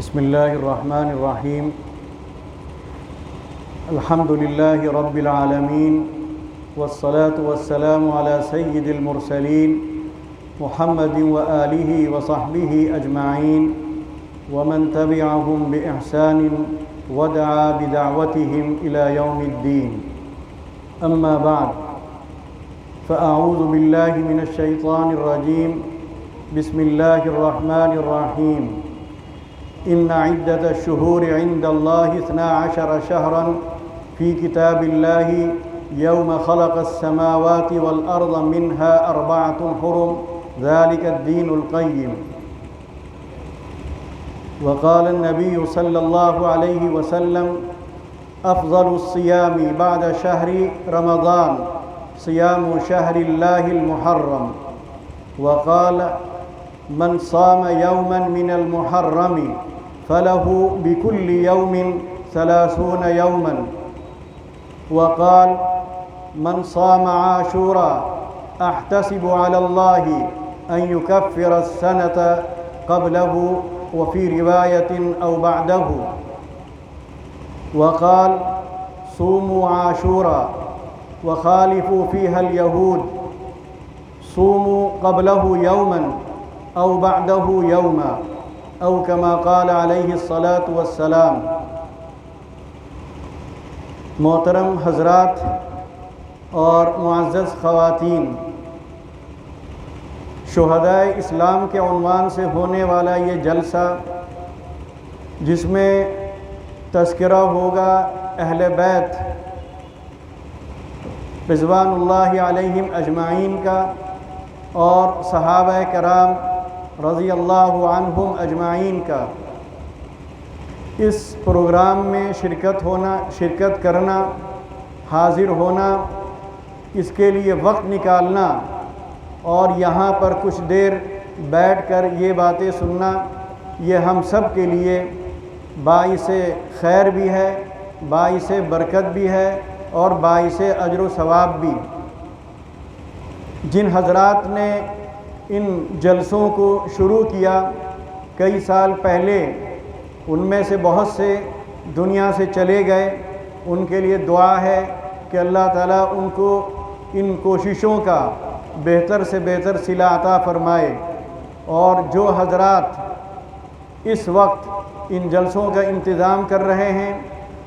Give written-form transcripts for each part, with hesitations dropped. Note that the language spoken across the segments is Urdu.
بسم الله الرحمن الرحيم. الحمد لله رب العالمين، والصلاة والسلام على سيد المرسلين محمد وآله وصحبه أجمعين ومن تبعهم بإحسان ودعا بدعوتهم إلى يوم الدين. أما بعد، فأعوذ بالله من الشيطان الرجيم. بسم الله الرحمن الرحيم. إن عدة الشهور عند الله 12 شهرا في كتاب الله يوم خلق السماوات والأرض منها 4 حرم ذلك الدين القيم. وقال النبي صلى الله عليه وسلم: أفضل الصيام بعد شهر رمضان صيام شهر الله المحرم. وقال: من صام يوما من المحرم فله بكل يوم 30 يوما. وقال: من صام عاشورا أحتسب على الله أن يكفر السنة قبله وفي رواية أو بعده. وقال: صوموا عاشورا وخالفوا فيها اليهود، صوموا قبله يوما أو بعده يوما، أو كما قال علیہ الصلاۃ والسلام. محترم حضرات اور معزز خواتین، شہدائے اسلام کے عنوان سے ہونے والا یہ جلسہ، جس میں تذکرہ ہوگا اہل بیت رضوان اللہ علیہم اجمعین کا اور صحابہ کرام رضی اللہ عنہم اجمعین کا، اس پروگرام میں شرکت کرنا، حاضر ہونا، اس کے لیے وقت نکالنا اور یہاں پر کچھ دیر بیٹھ کر یہ باتیں سننا، یہ ہم سب کے لیے باعث خیر بھی ہے، باعث برکت بھی ہے اور باعث اجر و ثواب بھی. جن حضرات نے ان جلسوں کو شروع کیا کئی سال پہلے، ان میں سے بہت سے دنیا سے چلے گئے. ان کے لیے دعا ہے کہ اللہ تعالیٰ ان کو ان کوششوں کا بہتر سے بہتر صلہ عطا فرمائے. اور جو حضرات اس وقت ان جلسوں کا انتظام کر رہے ہیں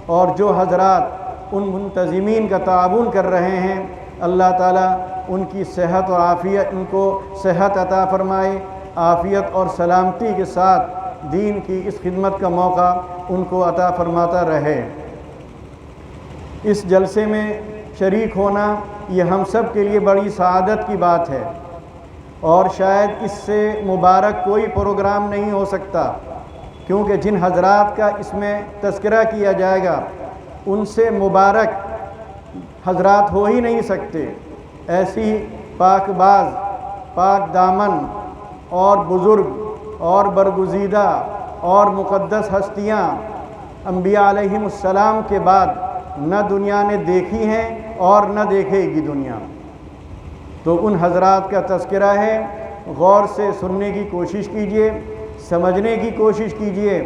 اور جو حضرات ان منتظمین کا تعاون کر رہے ہیں، اللہ تعالیٰ ان کی صحت اور عافیت، ان کو صحت عطا فرمائے، عافیت اور سلامتی کے ساتھ دین کی اس خدمت کا موقع ان کو عطا فرماتا رہے. اس جلسے میں شریک ہونا یہ ہم سب کے لیے بڑی سعادت کی بات ہے، اور شاید اس سے مبارک کوئی پروگرام نہیں ہو سکتا، کیونکہ جن حضرات کا اس میں تذکرہ کیا جائے گا ان سے مبارک حضرات ہو ہی نہیں سکتے. ایسی پاک باز، پاک دامن اور بزرگ اور برگزیدہ اور مقدس ہستیاں انبیاء علیہم السلام کے بعد نہ دنیا نے دیکھی ہیں اور نہ دیکھے گی دنیا. تو ان حضرات کا تذکرہ ہے، غور سے سننے کی کوشش کیجئے، سمجھنے کی کوشش کیجئے.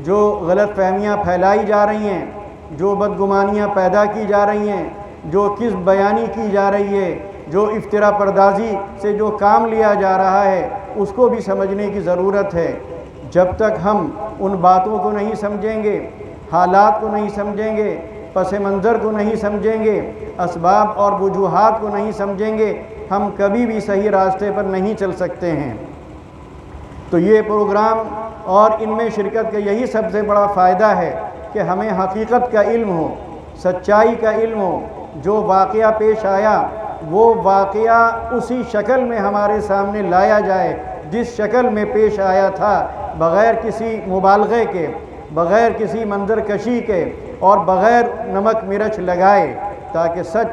جو غلط فہمیاں پھیلائی جا رہی ہیں، جو بدگمانیاں پیدا کی جا رہی ہیں، جو کذب بیانی کی جا رہی ہے، جو افترا پردازی سے جو کام لیا جا رہا ہے، اس کو بھی سمجھنے کی ضرورت ہے. جب تک ہم ان باتوں کو نہیں سمجھیں گے، حالات کو نہیں سمجھیں گے، پس منظر کو نہیں سمجھیں گے، اسباب اور وجوہات کو نہیں سمجھیں گے، ہم کبھی بھی صحیح راستے پر نہیں چل سکتے ہیں. تو یہ پروگرام اور ان میں شرکت کا یہی سب سے بڑا فائدہ ہے کہ ہمیں حقیقت کا علم ہو، سچائی کا علم ہو. جو واقعہ پیش آیا وہ واقعہ اسی شکل میں ہمارے سامنے لایا جائے جس شکل میں پیش آیا تھا، بغیر کسی مبالغے کے، بغیر کسی منظر کشی کے اور بغیر نمک مرچ لگائے، تاکہ سچ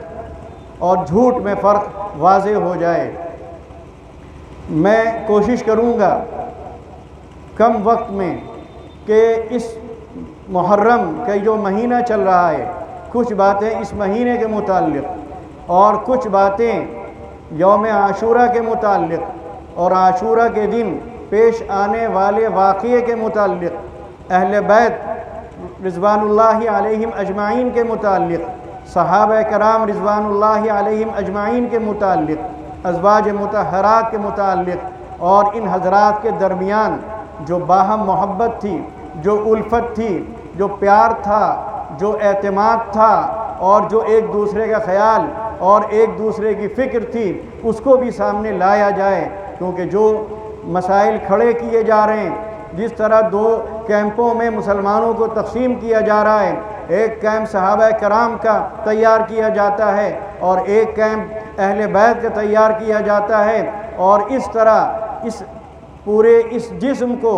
اور جھوٹ میں فرق واضح ہو جائے. میں کوشش کروں گا کم وقت میں کہ اس محرم کا جو مہینہ چل رہا ہے، کچھ باتیں اس مہینے کے متعلق اور کچھ باتیں یوم عاشورہ کے متعلق اور عاشورہ کے دن پیش آنے والے واقعے کے متعلق اہل بیت رضوان اللہ علیہم اجمعین کے متعلق، صحابہ کرام رضوان اللہ علیہم اجمعین کے متعلق، ازواج مطہرات کے متعلق اور ان حضرات کے درمیان جو باہم محبت تھی، جو الفت تھی، جو پیار تھا، جو اعتماد تھا اور جو ایک دوسرے کا خیال اور ایک دوسرے کی فکر تھی، اس کو بھی سامنے لایا جائے، کیونکہ جو مسائل کھڑے کیے جا رہے ہیں، جس طرح دو کیمپوں میں مسلمانوں کو تقسیم کیا جا رہا ہے، ایک کیمپ صحابہ کرام کا تیار کیا جاتا ہے اور ایک کیمپ اہل بیت کا تیار کیا جاتا ہے، اور اس طرح اس پورے اس جسم کو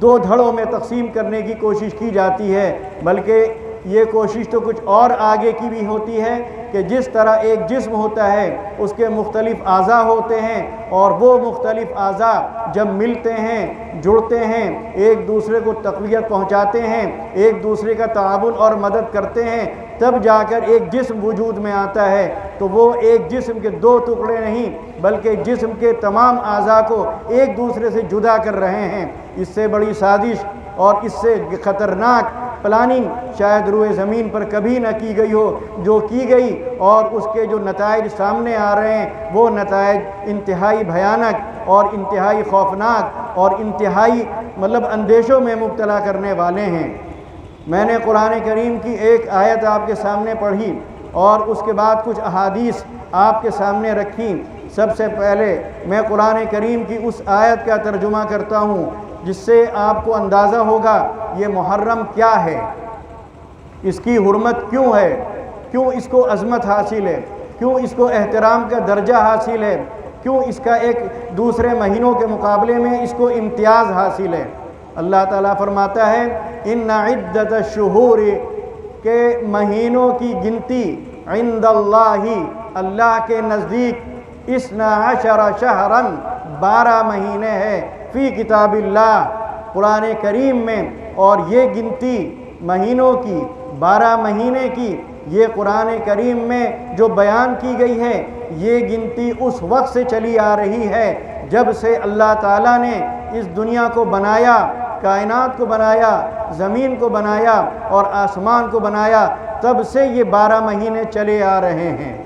دو دھڑوں میں تقسیم کرنے کی کوشش کی جاتی ہے، بلکہ یہ کوشش تو کچھ اور آگے کی بھی ہوتی ہے کہ جس طرح ایک جسم ہوتا ہے اس کے مختلف اعضاء ہوتے ہیں، اور وہ مختلف اعضاء جب ملتے ہیں، جڑتے ہیں، ایک دوسرے کو تقویت پہنچاتے ہیں، ایک دوسرے کا تعاون اور مدد کرتے ہیں، تب جا کر ایک جسم وجود میں آتا ہے۔ تو وہ ایک جسم کے دو ٹکڑے نہیں بلکہ جسم کے تمام اعضاء کو ایک دوسرے سے جدا کر رہے ہیں۔ اس سے بڑی سازش اور اس سے خطرناک پلاننگ شاید روئے زمین پر کبھی نہ کی گئی ہو، جو کی گئی اور اس کے جو نتائج سامنے آ رہے ہیں وہ نتائج انتہائی بھیانک اور انتہائی خوفناک اور انتہائی اندیشوں میں مبتلا کرنے والے ہیں۔ میں نے قرآن کریم کی ایک آیت آپ کے سامنے پڑھی اور اس کے بعد کچھ احادیث آپ کے سامنے رکھی۔ سب سے پہلے میں قرآن کریم کی اس آیت کا ترجمہ کرتا ہوں جس سے آپ کو اندازہ ہوگا یہ محرم کیا ہے، اس کی حرمت کیوں ہے، کیوں اس کو عظمت حاصل ہے، کیوں اس کو احترام کا درجہ حاصل ہے، کیوں اس کا ایک دوسرے مہینوں کے مقابلے میں اس کو امتیاز حاصل ہے۔ اللہ تعالیٰ فرماتا ہے ان عدت الشہور کے مہینوں کی گنتی عند اللہ اللہ کے نزدیک 12 شہرا 12 مہینے ہے فی کتاب اللہ قرآن کریم میں، اور یہ گنتی مہینوں کی 12 مہینے کی یہ قرآن کریم میں جو بیان کی گئی ہے، یہ گنتی اس وقت سے چلی آ رہی ہے جب سے اللہ تعالیٰ نے اس دنیا کو بنایا، کائنات کو بنایا، زمین کو بنایا اور آسمان کو بنایا، تب سے یہ 12 مہینے چلے آ رہے ہیں۔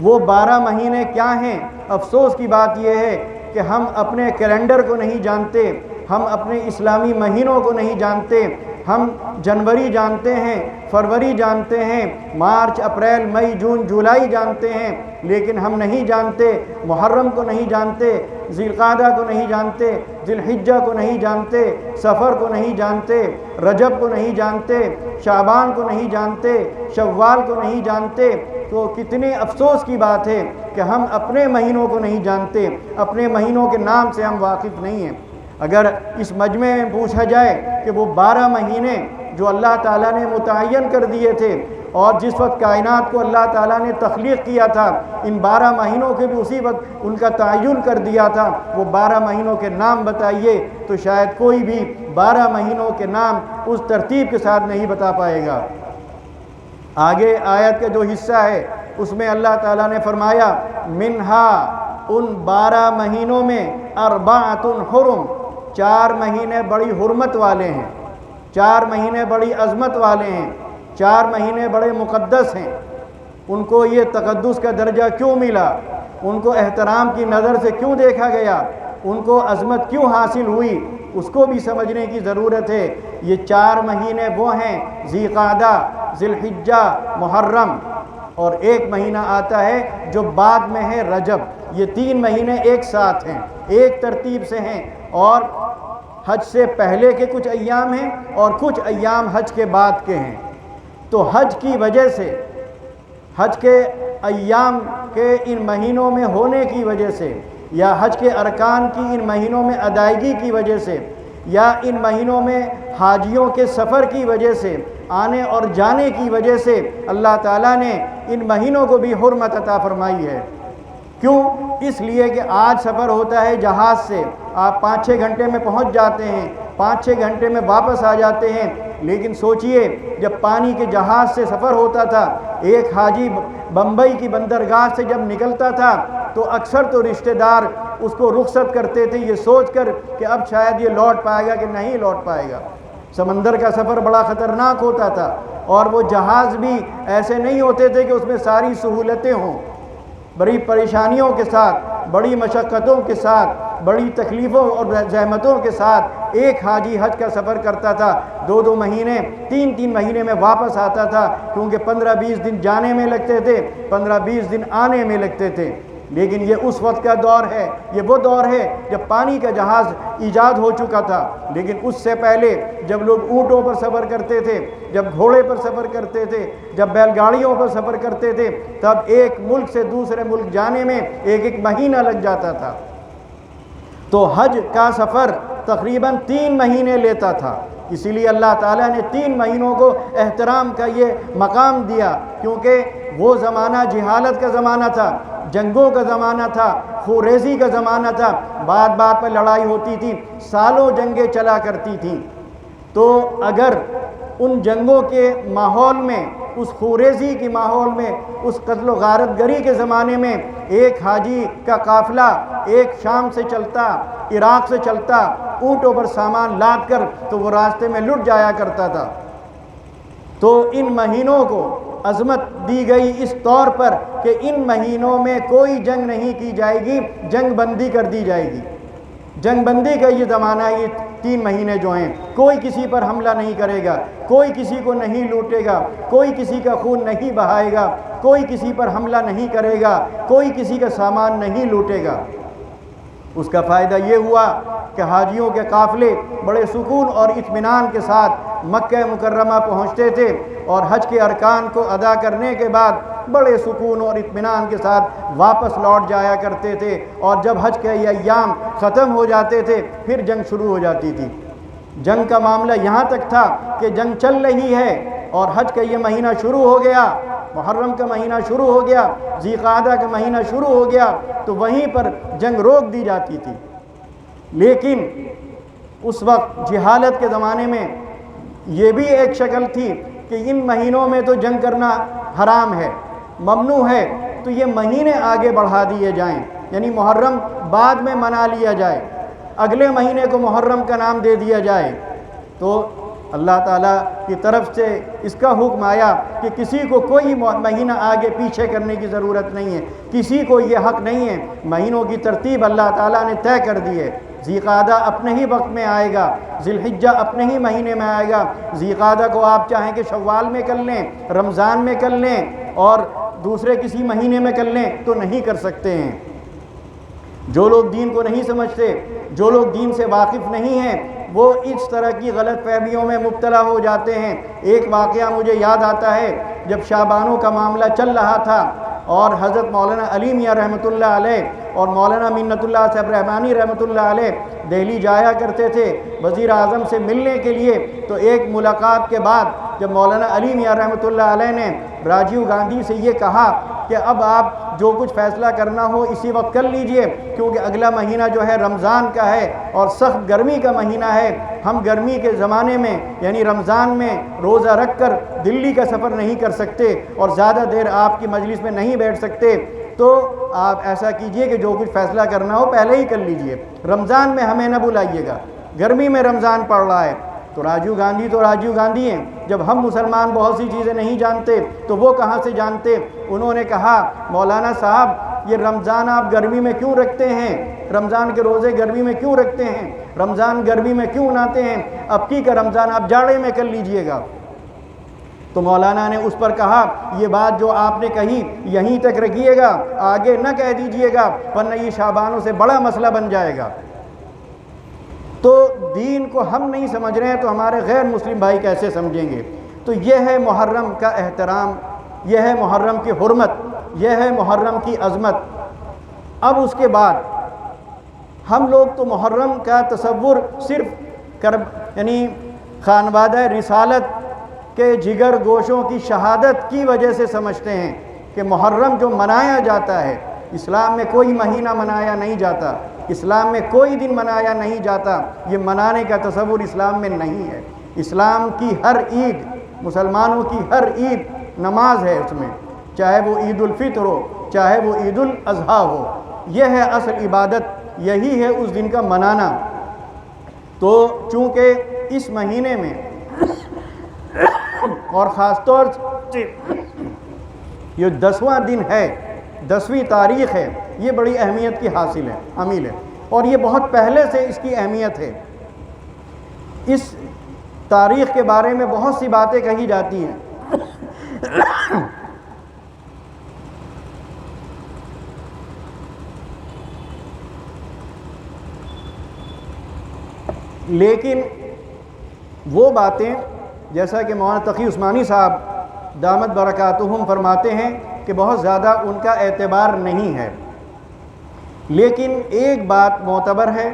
وہ 12 مہینے کیا ہیں؟ افسوس کی بات یہ ہے کہ ہم اپنے کیلنڈر کو نہیں جانتے، ہم اپنے اسلامی مہینوں کو نہیں جانتے۔ ہم جنوری جانتے ہیں، فروری جانتے ہیں، مارچ، اپریل، مئی، جون، جولائی جانتے ہیں، لیکن ہم نہیں جانتے، محرم کو نہیں جانتے، ذی القعدہ کو نہیں جانتے، ذی الحجہ کو نہیں جانتے، سفر کو نہیں جانتے، رجب کو نہیں جانتے، شعبان کو نہیں جانتے، شوال کو نہیں جانتے۔ تو کتنے افسوس کی بات ہے کہ ہم اپنے مہینوں کو نہیں جانتے، اپنے مہینوں کے نام سے ہم واقف نہیں ہیں۔ اگر اس مجمع میں پوچھا جائے کہ وہ 12 مہینے جو اللہ تعالیٰ نے متعین کر دیے تھے اور جس وقت کائنات کو اللہ تعالیٰ نے تخلیق کیا تھا، ان 12 مہینوں کے بھی اسی وقت ان کا تعین کر دیا تھا، وہ 12 مہینوں کے نام بتائیے، تو شاید کوئی بھی 12 مہینوں کے نام اس ترتیب کے ساتھ نہیں بتا پائے گا۔ آگے آیت کا جو حصہ ہے اس میں اللہ تعالیٰ نے فرمایا منہا، ان 12 مہینوں میں 4 حرم، 4 مہینے بڑی حرمت والے ہیں، 4 مہینے بڑی عظمت والے ہیں، 4 مہینے بڑے مقدس ہیں۔ ان کو یہ تقدس کا درجہ کیوں ملا؟ ان کو احترام کی نظر سے کیوں دیکھا گیا؟ ان کو عظمت کیوں حاصل ہوئی؟ اس کو بھی سمجھنے کی ضرورت ہے۔ یہ 4 مہینے وہ ہیں ذی قعدہ، ذی الحجہ، محرم، اور ایک مہینہ آتا ہے جو بعد میں ہے رجب۔ یہ 3 مہینے ایک ساتھ ہیں، ایک ترتیب سے ہیں، اور حج سے پہلے کے کچھ ایام ہیں اور کچھ ایام حج کے بعد کے ہیں۔ تو حج کی وجہ سے، حج کے ایام کے ان مہینوں میں ہونے کی وجہ سے، یا حج کے ارکان کی ان مہینوں میں ادائیگی کی وجہ سے، یا ان مہینوں میں حاجیوں کے سفر کی وجہ سے، آنے اور جانے کی وجہ سے اللہ تعالیٰ نے ان مہینوں کو بھی حرمت عطا فرمائی ہے۔ کیوں؟ اس لیے کہ آج سفر ہوتا ہے جہاز سے، آپ 5-6 گھنٹے میں پہنچ جاتے ہیں، 5-6 گھنٹے میں واپس آ جاتے ہیں، لیکن سوچئے جب پانی کے جہاز سے سفر ہوتا تھا، ایک حاجی بمبئی کی بندرگاہ سے جب نکلتا تھا تو اکثر تو رشتہ دار اس کو رخصت کرتے تھے یہ سوچ کر کہ اب شاید یہ لوٹ پائے گا کہ نہیں لوٹ پائے گا۔ سمندر کا سفر بڑا خطرناک ہوتا تھا، اور وہ جہاز بھی ایسے نہیں ہوتے تھے کہ اس میں ساری سہولتیں ہوں۔ بڑی پریشانیوں کے ساتھ، بڑی مشقتوں کے ساتھ، بڑی تکلیفوں اور زحمتوں کے ساتھ ایک حاجی حج کا سفر کرتا تھا، 2 مہینے 3 مہینے میں واپس آتا تھا، کیونکہ 15-20 دن جانے میں لگتے تھے، 15-20 دن آنے میں لگتے تھے۔ لیکن یہ اس وقت کا دور ہے، یہ وہ دور ہے جب پانی کا جہاز ایجاد ہو چکا تھا۔ لیکن اس سے پہلے جب لوگ اونٹوں پر سفر کرتے تھے، جب گھوڑے پر سفر کرتے تھے، جب بیل گاڑیوں پر سفر کرتے تھے، تب ایک ملک سے دوسرے ملک جانے میں 1 مہینہ لگ جاتا تھا۔ تو حج کا سفر تقریباً 3 مہینے لیتا تھا۔ اسی لیے اللہ تعالیٰ نے 3 مہینوں کو احترام کا یہ مقام دیا، کیونکہ وہ زمانہ جہالت کا زمانہ تھا، جنگوں کا زمانہ تھا، خوریزی کا زمانہ تھا، بات بات پر لڑائی ہوتی تھی، سالوں جنگیں چلا کرتی تھیں۔ تو اگر ان جنگوں کے ماحول میں، اس خوریزی کے ماحول میں، اس قتل و غارت گری کے زمانے میں ایک حاجی کا قافلہ ایک شام سے چلتا، عراق سے چلتا، اونٹوں پر سامان لاد کر، تو وہ راستے میں لٹ جایا کرتا تھا۔ تو ان مہینوں کو عظمت دی گئی اس طور پر کہ ان مہینوں میں کوئی جنگ نہیں کی جائے گی، جنگ بندی کر دی جائے گی۔ جنگ بندی کا یہ زمانہ ہے، یہ 3 مہینے جو ہیں، کوئی کسی پر حملہ نہیں کرے گا، کوئی کسی کو نہیں لوٹے گا، کوئی کسی کا خون نہیں بہائے گا، کوئی کسی پر حملہ نہیں کرے گا، کوئی کسی کا سامان نہیں لوٹے گا۔ اس کا فائدہ یہ ہوا کہ حاجیوں کے قافلے بڑے سکون اور اطمینان کے ساتھ مکہ مکرمہ پہنچتے تھے، اور حج کے ارکان کو ادا کرنے کے بعد بڑے سکون اور اطمینان کے ساتھ واپس لوٹ جایا کرتے تھے۔ اور جب حج کے ایام ختم ہو جاتے تھے، پھر جنگ شروع ہو جاتی تھی۔ جنگ کا معاملہ یہاں تک تھا کہ جنگ چل رہی ہے اور حج کا یہ مہینہ شروع ہو گیا، محرم کا مہینہ شروع ہو گیا، ذی القعدہ کا مہینہ شروع ہو گیا، تو وہیں پر جنگ روک دی جاتی تھی۔ لیکن اس وقت جہالت کے زمانے میں یہ بھی ایک شکل تھی کہ ان مہینوں میں تو جنگ کرنا حرام ہے، ممنوع ہے، تو یہ مہینے آگے بڑھا دیے جائیں، یعنی محرم بعد میں منا لیا جائے، اگلے مہینے کو محرم کا نام دے دیا جائے۔ تو اللہ تعالیٰ کی طرف سے اس کا حکم آیا کہ کسی کو کوئی مہینہ آگے پیچھے کرنے کی ضرورت نہیں ہے، کسی کو یہ حق نہیں ہے۔ مہینوں کی ترتیب اللہ تعالیٰ نے طے کر دی ہے۔ ذی القعدہ اپنے ہی وقت میں آئے گا، ذی الحجہ اپنے ہی مہینے میں آئے گا۔ ذی القعدہ کو آپ چاہیں کہ شوال میں کر لیں، رمضان میں کر لیں، اور دوسرے کسی مہینے میں کر لیں، تو نہیں کر سکتے ہیں۔ جو لوگ دین کو نہیں سمجھتے، جو لوگ دین سے واقف نہیں ہیں، وہ اس طرح کی غلط فہمیوں میں مبتلا ہو جاتے ہیں۔ ایک واقعہ مجھے یاد آتا ہے، جب شعبانوں کا معاملہ چل رہا تھا اور حضرت مولانا علی میاں رحمۃ اللہ علیہ اور مولانا منت اللہ صاحب رحمانی رحمۃ اللہ علیہ دہلی جایا کرتے تھے وزیر اعظم سے ملنے کے لیے، تو ایک ملاقات کے بعد جب مولانا علی میاں رحمۃ اللہ علیہ نے راجیو گاندھی سے یہ کہا کہ اب آپ جو کچھ فیصلہ کرنا ہو اسی وقت کر لیجئے، کیونکہ اگلا مہینہ جو ہے رمضان کا ہے اور سخت گرمی کا مہینہ ہے، ہم گرمی کے زمانے میں یعنی رمضان میں روزہ رکھ کر دلی کا سفر نہیں کر سکتے اور زیادہ دیر آپ کی مجلس میں نہیں بیٹھ سکتے، تو آپ ایسا کیجئے کہ جو کچھ فیصلہ کرنا ہو پہلے ہی کر لیجئے، رمضان میں ہمیں نہ بلائیے گا، گرمی میں رمضان پڑ رہا ہے۔ تو راجیو گاندھی ہیں، جب ہم مسلمان بہت سی چیزیں نہیں جانتے تو وہ کہاں سے جانتے؟ انہوں نے کہا مولانا صاحب، یہ رمضان آپ گرمی میں کیوں رکھتے ہیں؟ رمضان کے روزے گرمی میں کیوں رکھتے ہیں؟ رمضان گرمی میں کیوں مناتے ہیں؟ اب کی کا رمضان آپ جاڑے میں کر لیجئے گا۔ تو مولانا نے اس پر کہا، یہ بات جو آپ نے کہی یہیں تک رکھیے گا، آگے نہ کہہ دیجئے گا، ورنہ یہ شعبانوں سے بڑا مسئلہ بن جائے گا۔ تو دین کو ہم نہیں سمجھ رہے ہیں تو ہمارے غیر مسلم بھائی کیسے سمجھیں گے؟ تو یہ ہے محرم کا احترام، یہ ہے محرم کی حرمت، یہ ہے محرم کی عظمت۔ اب اس کے بعد ہم لوگ تو محرم کا تصور صرف یعنی خانوادہ رسالت کے جگر گوشوں کی شہادت کی وجہ سے سمجھتے ہیں کہ محرم جو منایا جاتا ہے، اسلام میں کوئی مہینہ منایا نہیں جاتا، اسلام میں کوئی دن منایا نہیں جاتا، یہ منانے کا تصور اسلام میں نہیں ہے۔ اسلام کی ہر عید، مسلمانوں کی ہر عید نماز ہے اس میں، چاہے وہ عید الفطر ہو، چاہے وہ عید الاضحیٰ ہو، یہ ہے اصل عبادت، یہی ہے اس دن کا منانا۔ تو چونکہ اس مہینے میں اور خاص طور سے یہ 10واں دن ہے، 10ویں تاریخ ہے، یہ بڑی اہمیت کی حامل ہے، اور یہ بہت پہلے سے اس کی اہمیت ہے۔ اس تاریخ کے بارے میں بہت سی باتیں کہی جاتی ہیں، لیکن وہ باتیں جیسا کہ مولانا تقی عثمانی صاحب دامت برکاتہم فرماتے ہیں کہ بہت زیادہ ان کا اعتبار نہیں ہے، لیکن ایک بات معتبر ہے،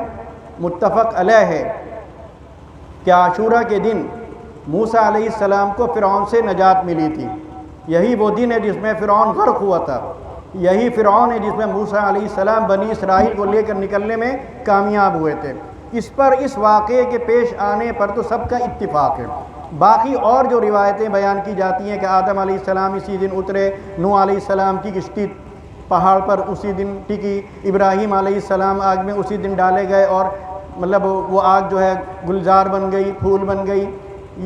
متفق علیہ ہے کہ عاشورہ کے دن موسیٰ علیہ السلام کو فرعون سے نجات ملی تھی۔ یہی وہ دن ہے جس میں فرعون غرق ہوا تھا، یہی فرعون ہے جس میں موسیٰ علیہ السلام بنی اسرائیل کو لے کر نکلنے میں کامیاب ہوئے تھے۔ اس واقعے کے پیش آنے پر تو سب کا اتفاق ہے۔ باقی اور جو روایتیں بیان کی جاتی ہیں کہ آدم علیہ السلام اسی دن اترے، نوح علیہ السلام کی کشتی پہاڑ پر اسی دن ٹکی، ابراہیم علیہ السلام آگ میں اسی دن ڈالے گئے اور مطلب وہ آگ جو ہے گلزار بن گئی، پھول بن گئی،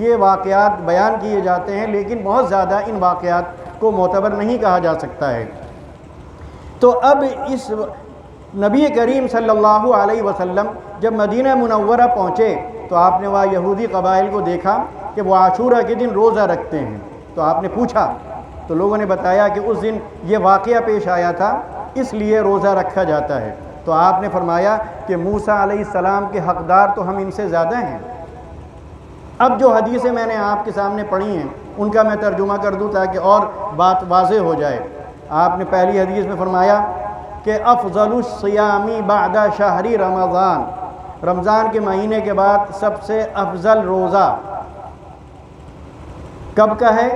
یہ واقعات بیان کیے جاتے ہیں، لیکن بہت زیادہ ان واقعات کو معتبر نہیں کہا جا سکتا ہے۔ تو اب اس نبی کریم صلی اللہ علیہ وسلم جب مدینہ منورہ پہنچے تو آپ نے وہاں یہودی قبائل کو دیکھا کہ وہ عاشورہ کے دن روزہ رکھتے ہیں، تو آپ نے پوچھا تو لوگوں نے بتایا کہ اس دن یہ واقعہ پیش آیا تھا، اس لیے روزہ رکھا جاتا ہے۔ تو آپ نے فرمایا کہ موسیٰ علیہ السلام کے حقدار تو ہم ان سے زیادہ ہیں۔ اب جو حدیثیں میں نے آپ کے سامنے پڑھی ہیں ان کا میں ترجمہ کر دوں تاکہ اور بات واضح ہو جائے۔ آپ نے پہلی حدیث میں فرمایا کہ افضل الصیام بعد شہر رمضان، رمضان کے مہینے کے بعد سب سے افضل روزہ کب کا ہے؟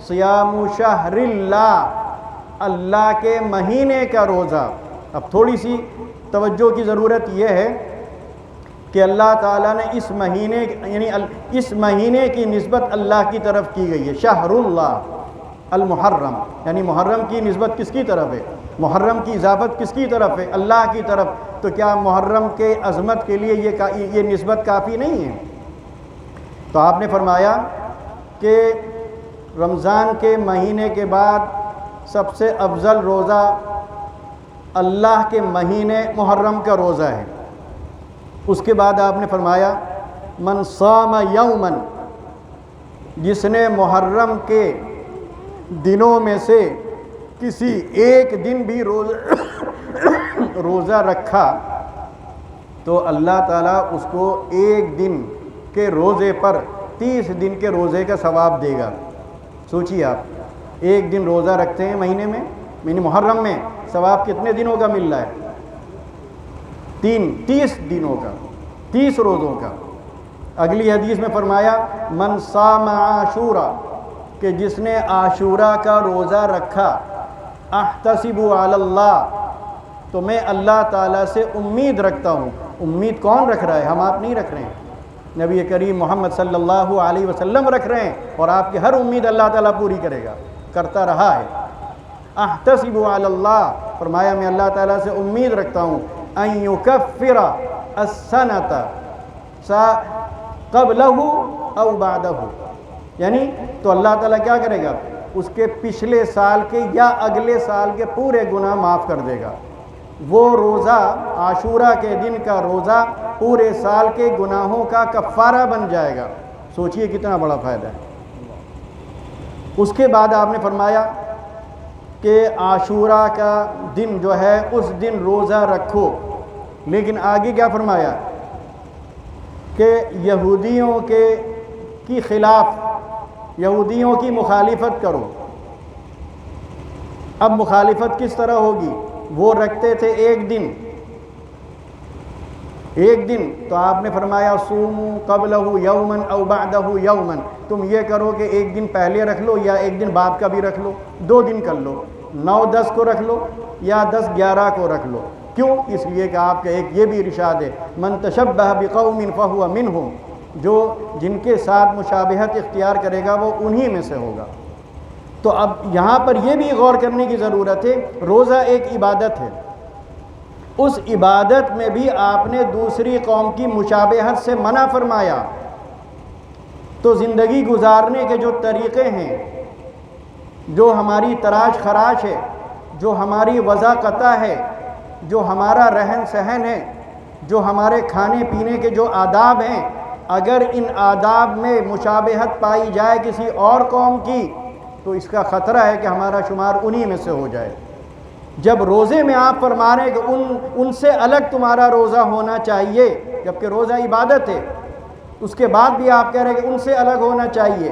صیام شہر اللہ، اللہ کے مہینے کا روزہ۔ اب تھوڑی سی توجہ کی ضرورت یہ ہے کہ اللہ تعالیٰ نے اس مہینے یعنی اس مہینے کی نسبت اللہ کی طرف کی گئی ہے، شہر اللہ المحرم، یعنی محرم کی نسبت کس کی طرف ہے؟ محرم کی اضافت کس کی طرف ہے؟ اللہ کی طرف۔ تو کیا محرم کے عظمت کے لیے یہ نسبت کافی نہیں ہے؟ تو آپ نے فرمایا کہ رمضان کے مہینے کے بعد سب سے افضل روزہ اللہ کے مہینے محرم کا روزہ ہے۔ اس کے بعد آپ نے فرمایا من صام یومن، جس نے محرم کے دنوں میں سے کسی ایک دن بھی روزہ رکھا تو اللہ تعالیٰ اس کو ایک دن کے روزے پر 30 دن کے روزے کا ثواب دے گا۔ سوچیے آپ، ایک دن روزہ رکھتے ہیں مہینے میں، یعنی محرم میں، ثواب کتنے دنوں کا مل رہا ہے؟ 30 دنوں کا، 30 روزوں کا۔ اگلی حدیث میں فرمایا من صام عاشورہ، کہ جس نے عاشورہ کا روزہ رکھا، احتسب علی اللہ، تو میں اللہ تعالیٰ سے امید رکھتا ہوں۔ امید کون رکھ رہا ہے؟ ہم آپ نہیں رکھ رہے ہیں، نبی کریم محمد صلی اللہ علیہ وسلم رکھ رہے ہیں، اور آپ کی ہر امید اللہ تعالیٰ پوری کرے گا، کرتا رہا ہے۔ احتسب علی اللہ، فرمایا میں اللہ تعالیٰ سے امید رکھتا ہوں ان یکفر السنۃ قبلہ او بعدہ، یعنی تو اللہ تعالیٰ کیا کرے گا؟ اس کے پچھلے سال کے یا اگلے سال کے پورے گناہ معاف کر دے گا۔ وہ روزہ، عاشورہ کے دن کا روزہ پورے سال کے گناہوں کا کفارہ بن جائے گا۔ سوچئے کتنا بڑا فائدہ ہے۔ اس کے بعد آپ نے فرمایا کہ عاشورہ کا دن جو ہے اس دن روزہ رکھو، لیکن آگے کیا فرمایا کہ یہودیوں کی خلاف، یہودیوں کی مخالفت کرو۔ اب مخالفت کس طرح ہوگی؟ وہ رکھتے تھے ایک دن، تو آپ نے فرمایا صوموا قبلہ یومن او بعدہ یومن، تم یہ کرو کہ ایک دن پہلے رکھ لو یا ایک دن بعد کا بھی رکھ لو، 2 دن کر لو، 9-10 کو رکھ لو یا 10-11 کو رکھ لو۔ کیوں؟ اس لیے کہ آپ کا ایک یہ بھی ارشاد ہے من تشبہ بقوم فہو منہم، جو جن کے ساتھ مشابہت اختیار کرے گا وہ انہی میں سے ہوگا۔ تو اب یہاں پر یہ بھی غور کرنے کی ضرورت ہے، روزہ ایک عبادت ہے، اس عبادت میں بھی آپ نے دوسری قوم کی مشابہت سے منع فرمایا۔ تو زندگی گزارنے کے جو طریقے ہیں، جو ہماری تراش خراش ہے، جو ہماری وضاقتہ ہے، جو ہمارا رہن سہن ہے، جو ہمارے کھانے پینے کے جو آداب ہیں، اگر ان آداب میں مشابہت پائی جائے کسی اور قوم کی تو اس کا خطرہ ہے کہ ہمارا شمار انہی میں سے ہو جائے۔ جب روزے میں آپ فرما رہے ہیں کہ ان سے الگ تمہارا روزہ ہونا چاہیے، جبکہ روزہ عبادت ہے، اس کے بعد بھی آپ کہہ رہے ہیں کہ ان سے الگ ہونا چاہیے،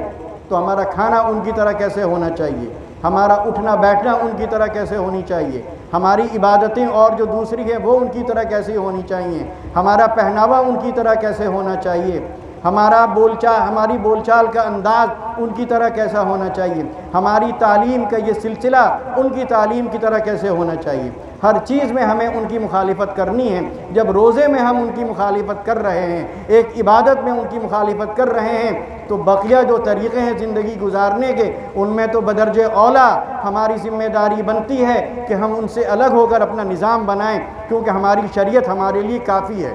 تو ہمارا کھانا ان کی طرح کیسے ہونا چاہیے؟ ہمارا اٹھنا بیٹھنا ان کی طرح کیسے ہونی چاہیے؟ ہماری عبادتیں اور جو دوسری ہیں وہ ان کی طرح کیسے ہونی چاہیے؟ ہمارا پہناوا ان کی طرح کیسے ہونا چاہیے؟ ہماری بول چال کا انداز ان کی طرح کیسا ہونا چاہیے؟ ہماری تعلیم کا یہ سلسلہ ان کی تعلیم کی طرح کیسے ہونا چاہیے؟ ہر چیز میں ہمیں ان کی مخالفت کرنی ہے۔ جب روزے میں ہم ان کی مخالفت کر رہے ہیں، ایک عبادت میں ان کی مخالفت کر رہے ہیں، تو بقیہ جو طریقے ہیں زندگی گزارنے کے، ان میں تو بدرجہ اولا ہماری ذمہ داری بنتی ہے کہ ہم ان سے الگ ہو کر اپنا نظام بنائیں، کیونکہ ہماری شریعت ہمارے لیے کافی ہے۔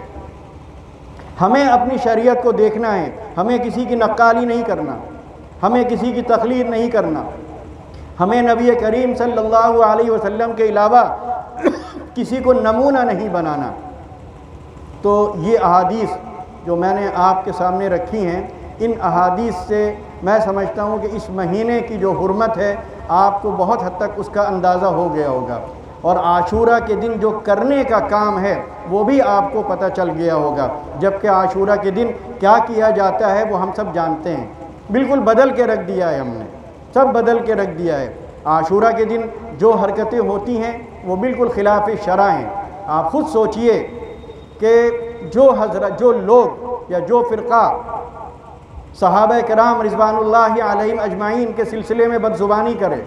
ہمیں اپنی شریعت کو دیکھنا ہے، ہمیں کسی کی نقالی نہیں کرنا، ہمیں کسی کی تقلید نہیں کرنا، ہمیں نبی کریم صلی اللہ علیہ وسلم کے علاوہ کسی کو نمونہ نہیں بنانا۔ تو یہ احادیث جو میں نے آپ کے سامنے رکھی ہیں، ان احادیث سے میں سمجھتا ہوں کہ اس مہینے کی جو حرمت ہے آپ کو بہت حد تک اس کا اندازہ ہو گیا ہوگا، اور عاشورہ کے دن جو کرنے کا کام ہے وہ بھی آپ کو پتہ چل گیا ہوگا، جبکہ عاشورہ کے دن کیا کیا جاتا ہے وہ ہم سب جانتے ہیں، بالکل بدل کے رکھ دیا ہے، ہم نے سب بدل کے رکھ دیا ہے۔ عاشورہ کے دن جو حرکتیں ہوتی ہیں وہ بالکل خلاف شرع ہیں۔ آپ خود سوچئے کہ جو لوگ یا جو فرقہ صحابہ کرام رضوان اللہ علیہم اجمعین کے سلسلے میں بدزبانی کرے،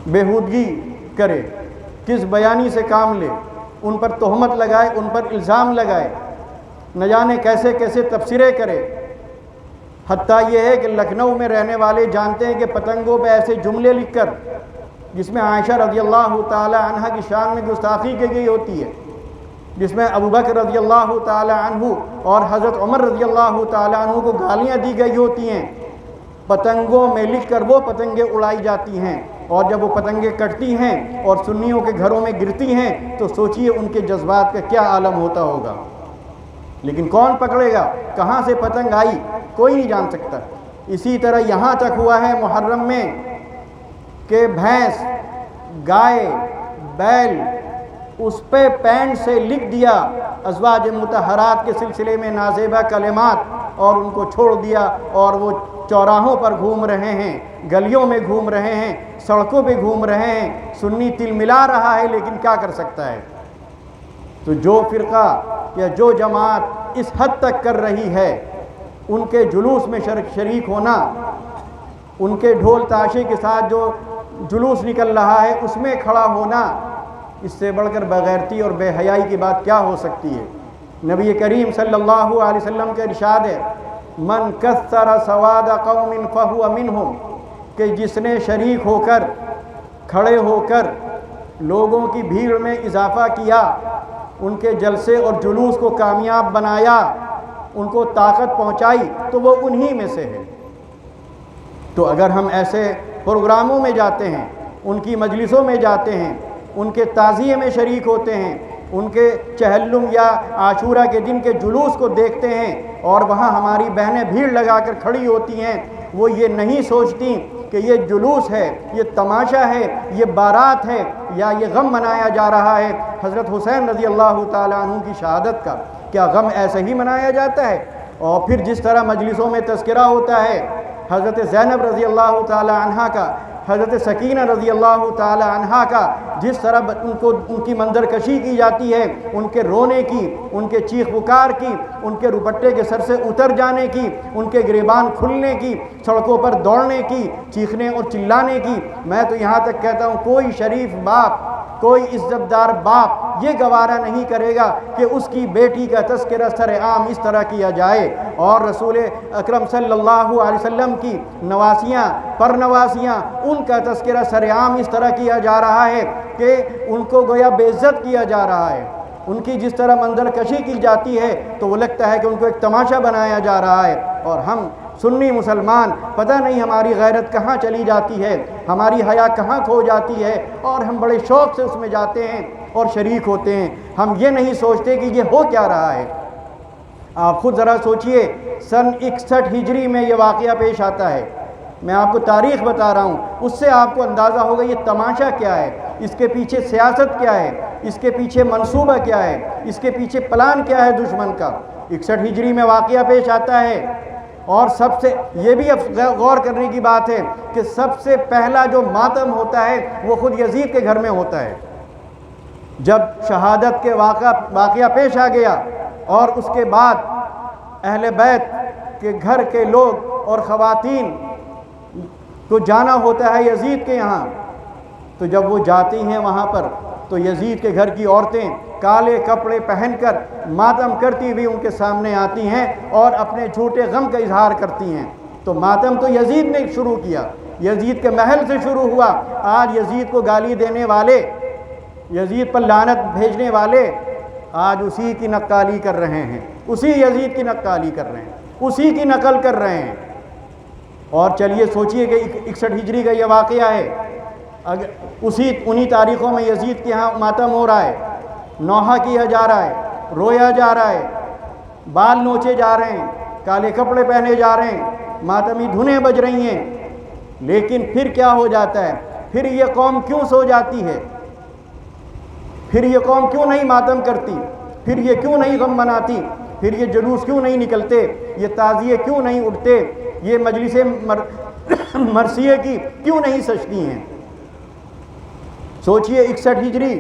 بےہودگی کرے، کس بیانی سے کام لے، ان پر تہمت لگائے، ان پر الزام لگائے، نہ جانے کیسے کیسے تبصرے کرے، حتیٰ یہ ہے کہ لکھنؤ میں رہنے والے جانتے ہیں کہ پتنگوں پہ ایسے جملے لکھ کر جس میں عائشہ رضی اللہ تعالی عنہ کی شان میں گستاخی کی گئی ہوتی ہے، جس میں ابوبکر رضی اللہ تعالی عنہ اور حضرت عمر رضی اللہ تعالی عنہ کو گالیاں دی گئی ہوتی ہیں، پتنگوں میں لکھ کر وہ پتنگیں اڑائی جاتی ہیں، اور جب وہ پتنگیں کٹتی ہیں اور سنیوں کے گھروں میں گرتی ہیں تو سوچئے ان کے جذبات کا کیا عالم ہوتا ہوگا۔ لیکن کون پکڑے گا کہاں سے پتنگ آئی؟ کوئی نہیں جان سکتا۔ اسی طرح یہاں تک ہوا ہے محرم میں کہ بھینس، گائے، بیل، اس پہ پینٹ سے لکھ دیا ازواج مطہرات کے سلسلے میں نازیبہ کلمات، اور ان کو چھوڑ دیا، اور وہ چوراہوں پر گھوم رہے ہیں، گلیوں میں گھوم رہے ہیں، سڑکوں پہ گھوم رہے ہیں، سنی تل ملا رہا ہے، لیکن کیا کر سکتا ہے؟ تو جو فرقہ یا جو جماعت اس حد تک کر رہی ہے، ان کے جلوس میں شریک ہونا، ان کے ڈھول تاشے کے ساتھ جو جلوس نکل رہا ہے اس میں کھڑا ہونا، اس سے بڑھ کر بغیرتی اور بے حیائی کی بات کیا ہو سکتی ہے؟ نبی کریم صلی اللہ علیہ وسلم کا ارشاد ہے، من کثر سواد قوم فہو منہم، کہ جس نے شریک ہو کر، کھڑے ہو کر لوگوں کی بھیڑ میں اضافہ کیا، ان کے جلسے اور جلوس کو کامیاب بنایا، ان کو طاقت پہنچائی، تو وہ انہی میں سے ہے۔ تو اگر ہم ایسے پروگراموں میں جاتے ہیں، ان کی مجلسوں میں جاتے ہیں، ان کے تعزیے میں شریک ہوتے ہیں، ان کے چہلم یا عاشورہ کے دن کے جلوس کو دیکھتے ہیں، اور وہاں ہماری بہنیں بھیڑ لگا کر کھڑی ہوتی ہیں، وہ یہ نہیں سوچتی کہ یہ جلوس ہے، یہ تماشا ہے، یہ بارات ہے، یا یہ غم منایا جا رہا ہے حضرت حسین رضی اللہ تعالیٰ عنہ کی شہادت کا۔ کیا غم ایسے ہی منایا جاتا ہے؟ اور پھر جس طرح مجلسوں میں تذکرہ ہوتا ہے حضرت زینب رضی اللہ تعالیٰ عنہ کا، حضرت سکینہ رضی اللہ تعالی عنہا کا، جس طرح ان کی منظر کشی کی جاتی ہے، ان کے رونے کی، ان کے چیخ پکار کی، ان کے دوپٹے کے سر سے اتر جانے کی، ان کے گریبان کھلنے کی، سڑکوں پر دوڑنے کی، چیخنے اور چلانے کی، میں تو یہاں تک کہتا ہوں کوئی شریف باپ، کوئی عزت دار باپ یہ گوارا نہیں کرے گا کہ اس کی بیٹی کا تذکرہ سر عام اس طرح کیا جائے، اور رسول اکرم صلی اللہ علیہ وسلم کی نواسیاں، پرنواسیاں، ان کا تذکرہ سر عام اس طرح کیا جا رہا ہے کہ کہ ان کو گویا بے عزت کیا جا رہا ہے، ان کی جس طرح منظر کشی کی جاتی ہے تو وہ لگتا ہے کہ ان کو ایک تماشا بنایا جا رہا ہے۔ اور ہم سنی مسلمان پتہ نہیں ہماری غیرت کہاں چلی جاتی ہے، ہماری حیا کہاں کھو جاتی ہے، اور ہم بڑے شوق سے اس میں جاتے ہیں اور شریک ہوتے ہیں۔ ہم یہ نہیں سوچتے کہ یہ ہو کیا رہا ہے۔ آپ خود ذرا سوچئے، سن 61 ہجری میں یہ واقعہ پیش آتا ہے۔ میں آپ کو تاریخ بتا رہا ہوں، اس سے آپ کو اندازہ ہوگا یہ تماشا کیا ہے، اس کے پیچھے سیاست کیا ہے، اس کے پیچھے منصوبہ کیا ہے، اس کے پیچھے پلان کیا ہے دشمن کا۔ 61 ہجری میں واقعہ پیش آتا ہے، اور سب سے یہ بھی غور کرنے کی بات ہے کہ سب سے پہلا جو ماتم ہوتا ہے وہ خود یزید کے گھر میں ہوتا ہے۔ جب شہادت کے واقعہ پیش آ گیا اور اس کے بعد اہل بیت کے گھر کے لوگ اور خواتین کو جانا ہوتا ہے یزید کے یہاں، تو جب وہ جاتی ہیں وہاں پر تو یزید کے گھر کی عورتیں کالے کپڑے پہن کر ماتم کرتی ہوئی ان کے سامنے آتی ہیں اور اپنے جھوٹے غم کا اظہار کرتی ہیں۔ تو ماتم تو یزید نے شروع کیا، یزید کے محل سے شروع ہوا۔ آج یزید کو گالی دینے والے، یزید پر لعنت بھیجنے والے آج اسی کی نقالی کر رہے ہیں، اسی یزید کی نقالی کر رہے ہیں، اسی کی نقل کر رہے ہیں۔ اور چلیے سوچئے کہ 61 ہجری کا یہ واقعہ ہے، انہی تاریخوں میں یزید کے ہاں ماتم ہو رہا ہے، نوحہ کیا جا رہا ہے، رویا جا رہا ہے، بال نوچے جا رہے ہیں، کالے کپڑے پہنے جا رہے ہیں، ماتمی دھنیں بج رہی ہیں۔ لیکن پھر کیا ہو جاتا ہے؟ پھر یہ قوم کیوں سو جاتی ہے؟ پھر یہ قوم کیوں نہیں ماتم کرتی؟ پھر یہ کیوں نہیں غم مناتی؟ پھر یہ جلوس کیوں نہیں نکلتے؟ یہ تعزیے کیوں نہیں اٹھتے؟ یہ مجلس مرثیے کی کیوں نہیں سجتی ہیں؟ سوچئے 61 ہجری،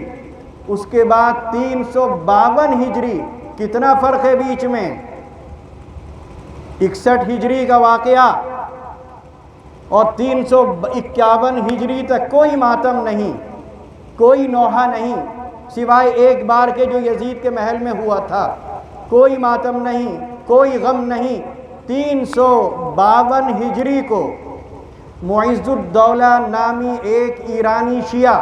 اس کے بعد 352 ہجری، کتنا فرق ہے بیچ میں؟ 61 ہجری کا واقعہ اور 351 ہجری تک کوئی ماتم نہیں، کوئی نوحہ نہیں، سوائے ایک بار کے جو یزید کے محل میں ہوا تھا۔ کوئی ماتم نہیں، کوئی غم نہیں۔ 352 ہجری کو معز الدولہ نامی ایک ایرانی شیعہ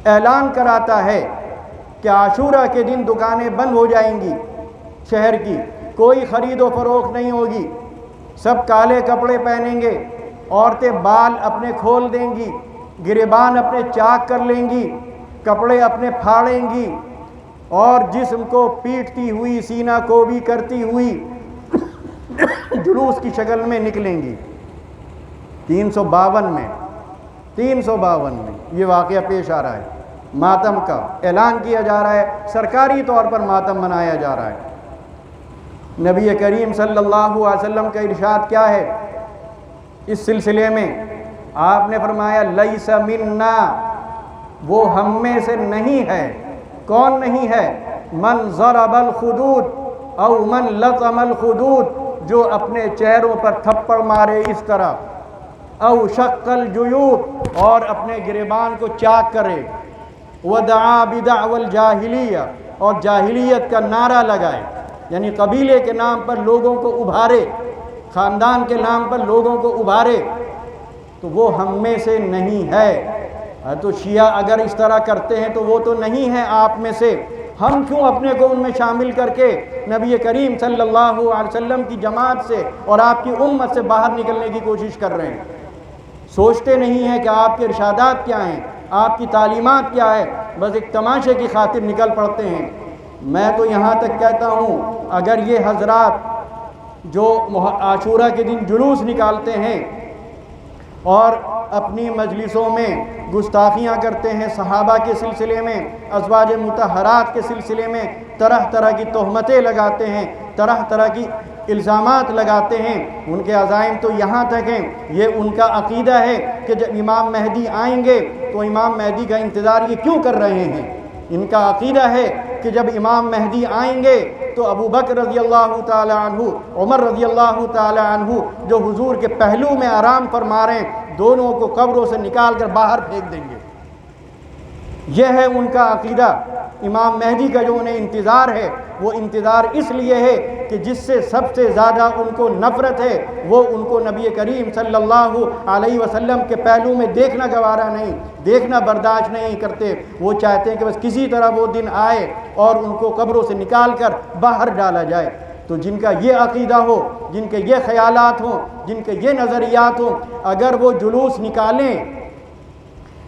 اعلان کراتا ہے کہ عاشورہ کے دن دکانیں بند ہو جائیں گی شہر کی، کوئی خرید و فروخت نہیں ہوگی، سب کالے کپڑے پہنیں گے، عورتیں بال اپنے کھول دیں گی، گریبان اپنے چاک کر لیں گی، کپڑے اپنے پھاڑیں گی، اور جسم کو پیٹتی ہوئی، سینہ کو بھی کرتی ہوئی جلوس کی شکل میں نکلیں گی۔ 352 میں یہ واقعہ پیش آ رہا ہے، ماتم کا اعلان کیا جا رہا ہے، سرکاری طور پر ماتم منایا جا رہا ہے۔ نبی کریم صلی اللہ علیہ وسلم کا ارشاد کیا ہے اس سلسلے میں؟ آپ نے فرمایا لیس منا، وہ ہم میں سے نہیں ہے۔ کون نہیں ہے؟ من ضرب الخدود او من لطم الخدود، جو اپنے چہروں پر تھپڑ مارے اس طرح، او شق الجیوب، اور اپنے گریبان کو چاک کرے، ودعا بدعوى الجاہلیہ، اور جاہلیت کا نعرہ لگائے، یعنی قبیلے کے نام پر لوگوں کو ابھارے، خاندان کے نام پر لوگوں کو ابھارے، تو وہ ہم میں سے نہیں ہے۔ تو شیعہ اگر اس طرح کرتے ہیں تو وہ تو نہیں ہے آپ میں سے، ہم کیوں اپنے کو ان میں شامل کر کے نبی کریم صلی اللہ علیہ وسلم کی جماعت سے اور آپ کی امت سے باہر نکلنے کی کوشش کر رہے ہیں؟ سوچتے نہیں ہیں کہ آپ کے ارشادات کیا ہیں، آپ کی تعلیمات کیا ہے، بس ایک تماشے کی خاطر نکل پڑتے ہیں۔ میں تو یہاں تک کہتا ہوں، اگر یہ حضرات جو عاشورہ کے دن جلوس نکالتے ہیں اور اپنی مجلسوں میں گستاخیاں کرتے ہیں، صحابہ کے سلسلے میں، ازواج مطہرات کے سلسلے میں طرح طرح کی تہمتیں لگاتے ہیں، طرح طرح کی الزامات لگاتے ہیں، ان کے عزائم تو یہاں تک ہیں، یہ ان کا عقیدہ ہے کہ جب امام مہدی آئیں گے تو امام مہدی کا انتظار یہ کیوں کر رہے ہیں؟ ان کا عقیدہ ہے کہ جب امام مہدی آئیں گے تو ابو بکر رضی اللہ تعالی عنہ، عمر رضی اللہ تعالی عنہ جو حضور کے پہلو میں آرام فرما رہے ہیں، دونوں کو قبروں سے نکال کر باہر پھینک دیں گے۔ یہ ہے ان کا عقیدہ۔ امام مہدی کا جو انہیں انتظار ہے وہ انتظار اس لیے ہے کہ جس سے سب سے زیادہ ان کو نفرت ہے وہ ان کو نبی کریم صلی اللہ علیہ وسلم کے پہلو میں دیکھنا گوارا نہیں، دیکھنا برداشت نہیں کرتے۔ وہ چاہتے ہیں کہ بس کسی طرح وہ دن آئے اور ان کو قبروں سے نکال کر باہر ڈالا جائے۔ تو جن کا یہ عقیدہ ہو، جن کے یہ خیالات ہوں، جن کے یہ نظریات ہوں، اگر وہ جلوس نکالیں،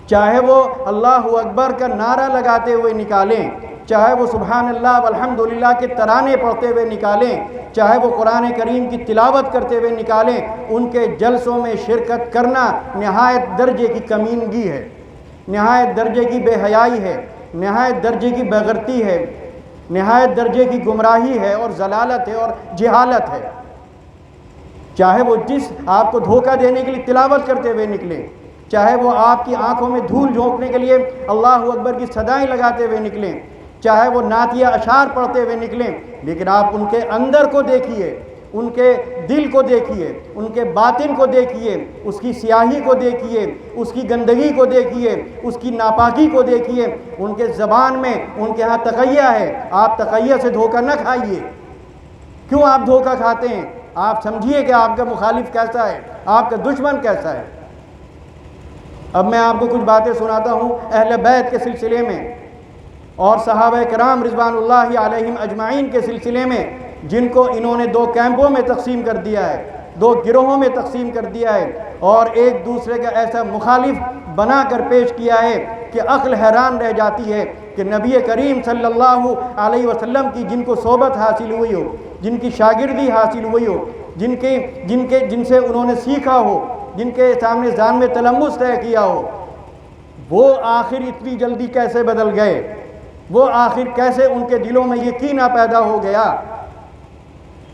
چاہے وہ اللہ اکبر کا نعرہ لگاتے ہوئے نکالیں، چاہے وہ سبحان اللہ والحمدللہ کے ترانے پڑھتے ہوئے نکالیں، چاہے وہ قرآن کریم کی تلاوت کرتے ہوئے نکالیں، ان کے جلسوں میں شرکت کرنا نہایت درجے کی کمینگی ہے، نہایت درجے کی بے حیائی ہے، نہایت درجے کی بےغیرتی ہے، نہایت درجے کی گمراہی ہے اور ضلالت ہے اور جہالت ہے۔ چاہے وہ جس آپ کو دھوکہ دینے کے لیے تلاوت کرتے ہوئے نکلیں، چاہے وہ آپ کی آنکھوں میں دھول جھونکنے کے لیے اللہ اکبر کی صدائیں لگاتے ہوئے نکلیں، چاہے وہ نعتیہ اشعار پڑھتے ہوئے نکلیں، لیکن آپ ان کے اندر کو دیکھیے، ان کے دل کو دیکھیے، ان کے باطن کو دیکھیے، اس کی سیاہی کو دیکھیے، اس کی گندگی کو دیکھیے، اس کی ناپاکی کو دیکھیے۔ ان کے زبان میں ان کے ہاں تقیہ ہے، آپ تقیہ سے دھوکہ نہ کھائیے۔ کیوں آپ دھوکہ کھاتے ہیں؟ آپ سمجھیے کہ آپ کا مخالف کیسا ہے، آپ کا دشمن کیسا ہے۔ اب میں آپ کو کچھ باتیں سناتا ہوں اہل بیت کے سلسلے میں اور صحابہ کرام رضوان اللہ علیہم اجمعین کے سلسلے میں، جن کو انہوں نے 2 کیمپوں میں تقسیم کر دیا ہے، 2 گروہوں میں تقسیم کر دیا ہے اور ایک دوسرے کا ایسا مخالف بنا کر پیش کیا ہے کہ عقل حیران رہ جاتی ہے کہ نبی کریم صلی اللہ علیہ وسلم کی جن کو صحبت حاصل ہوئی ہو، جن کی شاگردی حاصل ہوئی ہو، جن سے انہوں نے سیکھا ہو، جن کے سامنے ذہن میں تلمس طے کیا ہو، وہ آخر اتنی جلدی کیسے بدل گئے؟ وہ آخر کیسے ان کے دلوں میں یہ کینہ پیدا ہو گیا؟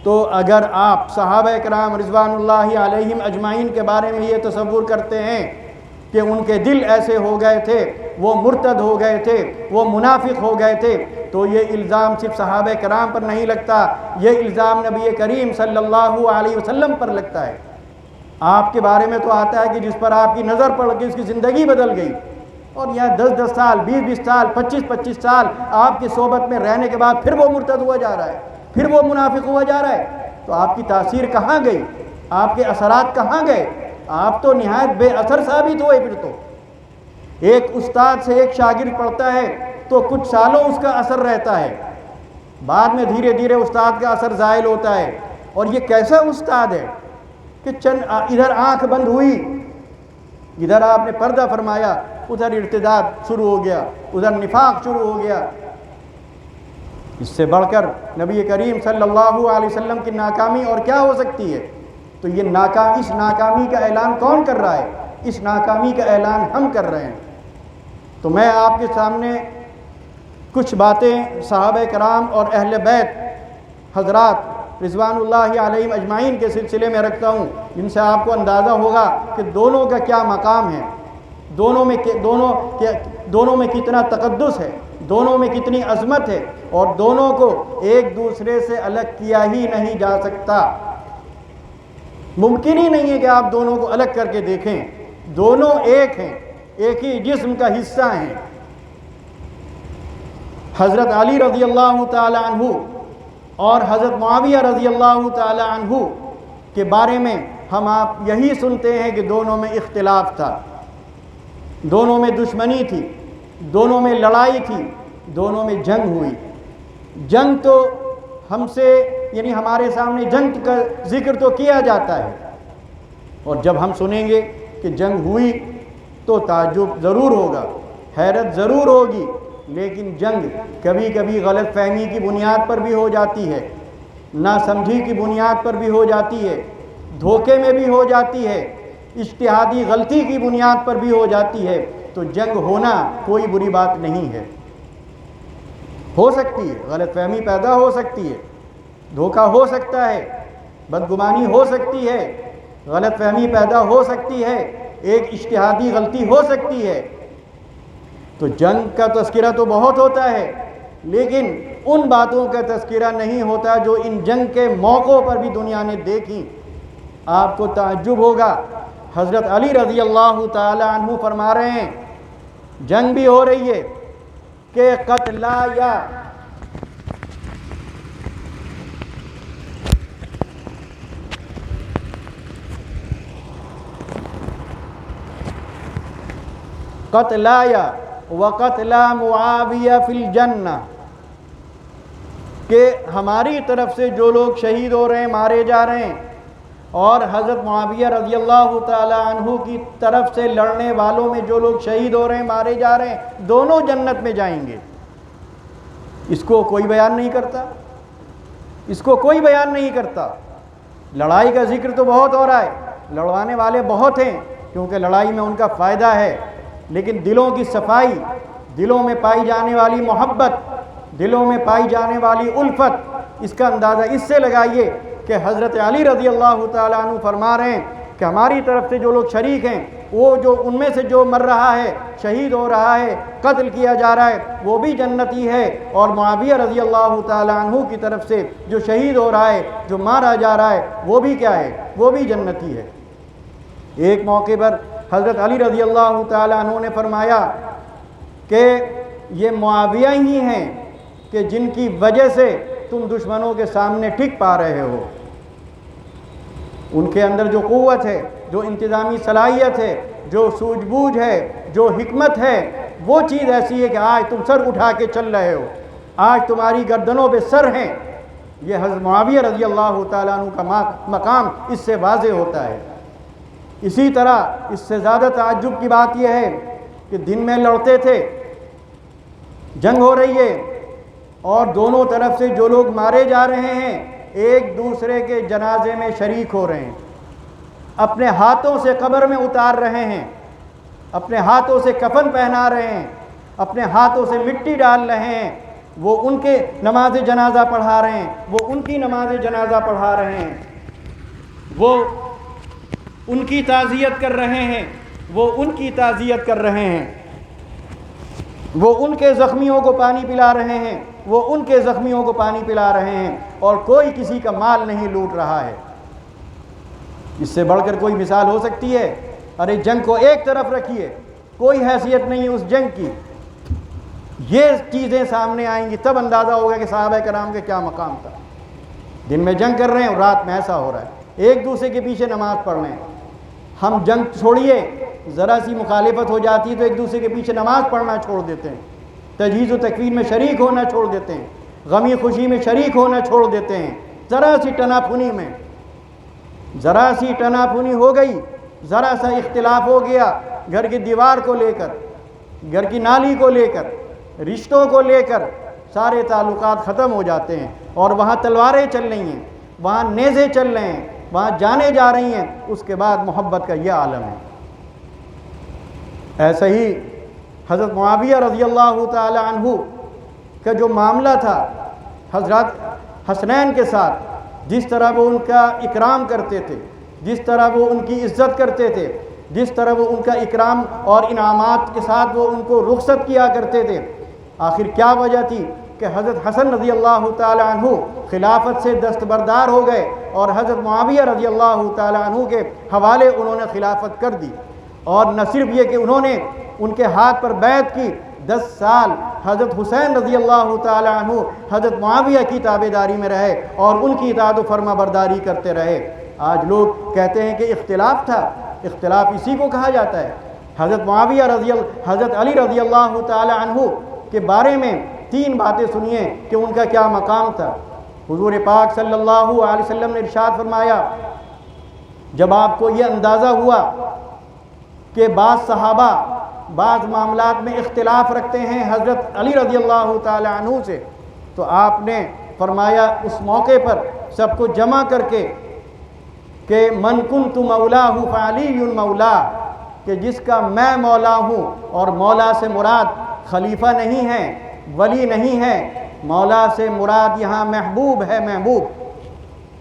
تو اگر آپ صحابہ کرام رضوان اللہ علیہم اجمعین کے بارے میں یہ تصور کرتے ہیں کہ ان کے دل ایسے ہو گئے تھے، وہ مرتد ہو گئے تھے، وہ منافق ہو گئے تھے، تو یہ الزام صرف صحابہ کرام پر نہیں لگتا، یہ الزام نبی کریم صلی اللہ علیہ وسلم پر لگتا ہے۔ آپ کے بارے میں تو آتا ہے کہ جس پر آپ کی نظر پڑ گئی اس کی زندگی بدل گئی، اور یہاں 10 سال 20 سال 25 سال آپ کی صحبت میں رہنے کے بعد پھر وہ مرتد ہوا جا رہا ہے، پھر وہ منافق ہوا جا رہا ہے۔ تو آپ کی تاثیر کہاں گئی؟ آپ کے اثرات کہاں گئے؟ آپ تو نہایت بے اثر ثابت ہوئے۔ پھر تو ایک استاد سے ایک شاگرد پڑھتا ہے تو کچھ سالوں اس کا اثر رہتا ہے، بعد میں دھیرے دھیرے استاد کا اثر زائل ہوتا ہے۔ اور یہ کیسا استاد ہے کہ ادھر آنکھ بند ہوئی، ادھر آپ نے پردہ فرمایا، ادھر ارتداد شروع ہو گیا، ادھر نفاق شروع ہو گیا۔ اس سے بڑھ کر نبی کریم صلی اللہ علیہ وسلم کی ناکامی اور کیا ہو سکتی ہے؟ تو یہ اس ناکامی کا اعلان کون کر رہا ہے؟ اس ناکامی کا اعلان ہم کر رہے ہیں۔ تو میں آپ کے سامنے کچھ باتیں صحابہ کرام اور اہل بیت حضرات رضوان اللہ علیہم اجمعین کے سلسلے میں رکھتا ہوں، جن سے آپ کو اندازہ ہوگا کہ دونوں کا کیا مقام ہے، دونوں میں کتنا تقدس ہے، دونوں میں کتنی عظمت ہے، اور دونوں کو ایک دوسرے سے الگ کیا ہی نہیں جا سکتا۔ ممکن ہی نہیں ہے کہ آپ دونوں کو الگ کر کے دیکھیں، دونوں ایک ہیں، ایک ہی جسم کا حصہ ہیں۔ حضرت علی رضی اللہ تعالی عنہ اور حضرت معاویہ رضی اللہ تعالی عنہ کے بارے میں ہم آپ یہی سنتے ہیں کہ دونوں میں اختلاف تھا، دونوں میں دشمنی تھی، دونوں میں لڑائی تھی، دونوں میں جنگ ہوئی۔ جنگ تو ہم سے یعنی ہمارے سامنے جنگ کا ذکر تو کیا جاتا ہے، اور جب ہم سنیں گے کہ جنگ ہوئی تو تعجب ضرور ہوگا، حیرت ضرور ہوگی، لیکن جنگ کبھی کبھی غلط فہمی کی بنیاد پر بھی ہو جاتی ہے، ناسمجھی کی بنیاد پر بھی ہو جاتی ہے، دھوکے میں بھی ہو جاتی ہے، اجتہادی غلطی کی بنیاد پر بھی ہو جاتی ہے۔ تو جنگ ہونا کوئی بری بات نہیں ہے، ہو سکتی ہے، غلط فہمی پیدا ہو سکتی ہے، دھوکہ ہو سکتا ہے، بدگمانی ہو سکتی ہے، غلط فہمی پیدا ہو سکتی ہے، ایک اجتہادی غلطی ہو سکتی ہے۔ تو جنگ کا تذکرہ تو بہت ہوتا ہے، لیکن ان باتوں کا تذکرہ نہیں ہوتا جو ان جنگ کے موقعوں پر بھی دنیا نے دیکھی۔ آپ کو تعجب ہوگا، حضرت علی رضی اللہ تعالی عنہ فرما رہے ہیں، جنگ بھی ہو رہی ہے کہ قتلا یا قتلایا وقتلا معاویہ فی الجنہ، کہ ہماری طرف سے جو لوگ شہید ہو رہے ہیں، مارے جا رہے ہیں، اور حضرت معاویہ رضی اللہ تعالی عنہ کی طرف سے لڑنے والوں میں جو لوگ شہید ہو رہے ہیں، مارے جا رہے ہیں، دونوں جنت میں جائیں گے۔ اس کو کوئی بیان نہیں کرتا، اس کو کوئی بیان نہیں کرتا۔ لڑائی کا ذکر تو بہت ہو رہا ہے، لڑوانے والے بہت ہیں، کیونکہ لڑائی میں ان کا فائدہ ہے، لیکن دلوں کی صفائی، دلوں میں پائی جانے والی محبت، دلوں میں پائی جانے والی الفت، اس کا اندازہ اس سے لگائیے کہ حضرت علی رضی اللہ تعالیٰ عنہ فرما رہے ہیں کہ ہماری طرف سے جو لوگ شریک ہیں، وہ جو ان میں سے جو مر رہا ہے، شہید ہو رہا ہے، قتل کیا جا رہا ہے، وہ بھی جنتی ہے، اور معاویہ رضی اللہ تعالیٰ عنہ کی طرف سے جو شہید ہو رہا ہے، جو مارا جا رہا ہے، وہ بھی کیا ہے؟ وہ بھی جنتی ہے۔ ایک موقع پر حضرت علی رضی اللہ تعالیٰ عنہ نے فرمایا کہ یہ معاویہ ہی ہیں کہ جن کی وجہ سے تم دشمنوں کے سامنے ٹک پا رہے ہو۔ ان کے اندر جو قوت ہے، جو انتظامی صلاحیت ہے، جو سوجھ بوجھ ہے، جو حکمت ہے، وہ چیز ایسی ہے کہ آج تم سر اٹھا کے چل رہے ہو، آج تمہاری گردنوں پہ سر ہیں۔ یہ حضرت معاویہ رضی اللہ تعالیٰ عنہ کا مقام اس سے واضح ہوتا ہے۔ اسی طرح اس سے زیادہ تعجب کی بات یہ ہے کہ دن میں لڑتے تھے، جنگ ہو رہی ہے، اور دونوں طرف سے جو لوگ مارے جا رہے ہیں ایک دوسرے کے جنازے میں شریک ہو رہے ہیں، اپنے ہاتھوں سے قبر میں اتار رہے ہیں، اپنے ہاتھوں سے کفن پہنا رہے ہیں، اپنے ہاتھوں سے مٹی ڈال رہے ہیں۔ وہ ان کے نماز جنازہ پڑھا رہے ہیں، وہ ان کی نماز جنازہ پڑھا رہے ہیں، وہ ان کی تعزیت کر رہے ہیں، وہ ان کی تعزیت کر رہے ہیں، وہ ان کے زخمیوں کو پانی پلا رہے ہیں، وہ ان کے زخمیوں کو پانی پلا رہے ہیں، اور کوئی کسی کا مال نہیں لوٹ رہا ہے۔ اس سے بڑھ کر کوئی مثال ہو سکتی ہے؟ ارے جنگ کو ایک طرف رکھیے، کوئی حیثیت نہیں ہے اس جنگ کی، یہ چیزیں سامنے آئیں گی تب اندازہ ہوگا کہ صحابہ کرام کے کیا مقام تھا۔ دن میں جنگ کر رہے ہیں اور رات میں ایسا ہو رہا ہے، ایک دوسرے کے پیچھے نماز پڑھ رہے ہیں۔ ہم جنگ چھوڑیے، ذرا سی مخالفت ہو جاتی ہے تو ایک دوسرے کے پیچھے نماز پڑھنا چھوڑ دیتے ہیں، تجہیز و تکفیر میں شریک ہونا چھوڑ دیتے ہیں، غمی خوشی میں شریک ہونا چھوڑ دیتے ہیں۔ ذرا سی ٹناپھنی میں، ذرا سی ٹناپھنی ہو گئی، ذرا سا اختلاف ہو گیا گھر کی دیوار کو لے کر، گھر کی نالی کو لے کر، رشتوں کو لے کر، سارے تعلقات ختم ہو جاتے ہیں، اور وہاں تلواریں چل رہی ہیں، وہاں نیزے چل رہے ہیں، وہاں جانے جا رہی ہیں۔ اس کے بعد محبت کا یہ عالم ہے۔ ایسا ہی حضرت معاویہ رضی اللہ تعالی عنہ کا جو معاملہ تھا حضرت حسنین کے ساتھ، جس طرح وہ ان کا اکرام کرتے تھے، جس طرح وہ ان کی عزت کرتے تھے، جس طرح وہ ان کا اکرام اور انعامات کے ساتھ وہ ان کو رخصت کیا کرتے تھے، آخر کیا وجہ تھی کہ حضرت حسن رضی اللہ تعالی عنہ خلافت سے دستبردار ہو گئے، اور حضرت معاویہ رضی اللہ تعالی عنہ کے حوالے انہوں نے خلافت کر دی۔ اور نہ صرف یہ کہ انہوں نے ان کے ہاتھ پر بیعت کی، 10 سال حضرت حسین رضی اللہ تعالی عنہ حضرت معاویہ کی تابعداری میں رہے اور ان کی اطاعت و فرما برداری کرتے رہے۔ آج لوگ کہتے ہیں کہ اختلاف تھا، اختلاف اسی کو کہا جاتا ہے۔ حضرت علی رضی اللہ تعالی عنہ کے بارے میں 3 باتیں سنیے کہ ان کا کیا مقام تھا۔ حضور پاک صلی اللہ علیہ وسلم نے ارشاد فرمایا، جب آپ کو یہ اندازہ ہوا کہ بعض صحابہ بعض معاملات میں اختلاف رکھتے ہیں حضرت علی رضی اللہ تعالی عنہ سے، تو آپ نے فرمایا اس موقع پر سب کو جمع کر کے کہ من کنت مولاہ فعلی مولا، کہ جس کا میں مولا ہوں، اور مولا سے مراد خلیفہ نہیں ہے، ولی نہیں ہے، مولا سے مراد یہاں محبوب ہے، محبوب،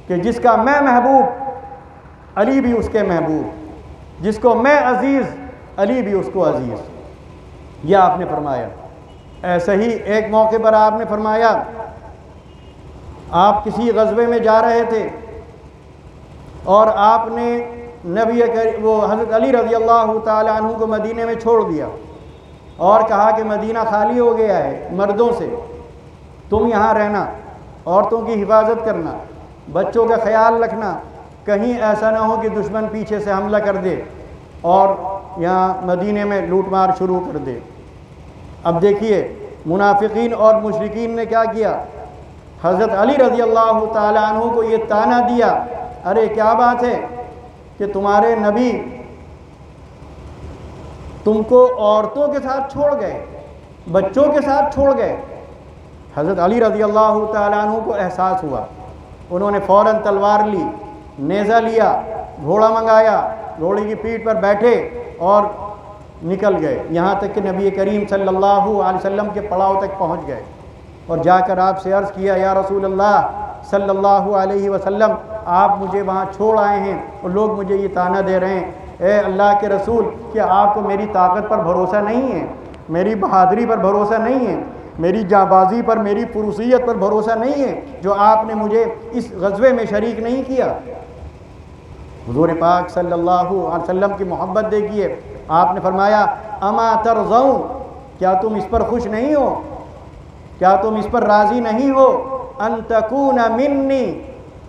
کہ جس کا میں محبوب علی بھی اس کے محبوب، جس کو میں عزیز علی بھی اس کو عزیز، یہ آپ نے فرمایا۔ ایسا ہی ایک موقع پر آپ نے فرمایا، آپ کسی غزوے میں جا رہے تھے اور آپ نے وہ حضرت علی رضی اللہ تعالی عنہ کو مدینے میں چھوڑ دیا، اور کہا کہ مدینہ خالی ہو گیا ہے مردوں سے، تم یہاں رہنا، عورتوں کی حفاظت کرنا، بچوں کا خیال رکھنا، کہیں ایسا نہ ہو کہ دشمن پیچھے سے حملہ کر دے اور یہاں مدینے میں لوٹ مار شروع کر دے۔ اب دیکھیے منافقین اور مشرکین نے کیا کیا، حضرت علی رضی اللہ تعالیٰ عنہ کو یہ طعنہ دیا، ارے کیا بات ہے کہ تمہارے نبی تم کو عورتوں کے ساتھ چھوڑ گئے، بچوں کے ساتھ چھوڑ گئے۔ حضرت علی رضی اللہ تعالیٰ عنہ کو احساس ہوا، انہوں نے فوراً تلوار لی، نیزہ لیا، گھوڑا منگایا، گھوڑے کی پیٹھ پر بیٹھے اور نکل گئے، یہاں تک کہ نبی کریم صلی اللہ علیہ وسلم کے پڑاؤ تک پہنچ گئے اور جا کر آپ سے عرض کیا، یا رسول اللہ صلی اللہ علیہ وسلم، آپ مجھے وہاں چھوڑ آئے ہیں اور لوگ مجھے یہ طعنہ دے رہے ہیں، اے اللہ کے رسول، کیا آپ کو میری طاقت پر بھروسہ نہیں ہے، میری بہادری پر بھروسہ نہیں ہے، میری جانبازی پر، میری فروسیت پر بھروسہ نہیں ہے جو آپ نے مجھے اس غزوے میں شریک نہیں کیا؟ حضور پاک صلی اللہ علیہ وسلم کی محبت دیکھیے، آپ نے فرمایا، اما ترضون، کیا تم اس پر خوش نہیں ہو، کیا تم اس پر راضی نہیں ہو، ان تکون منی،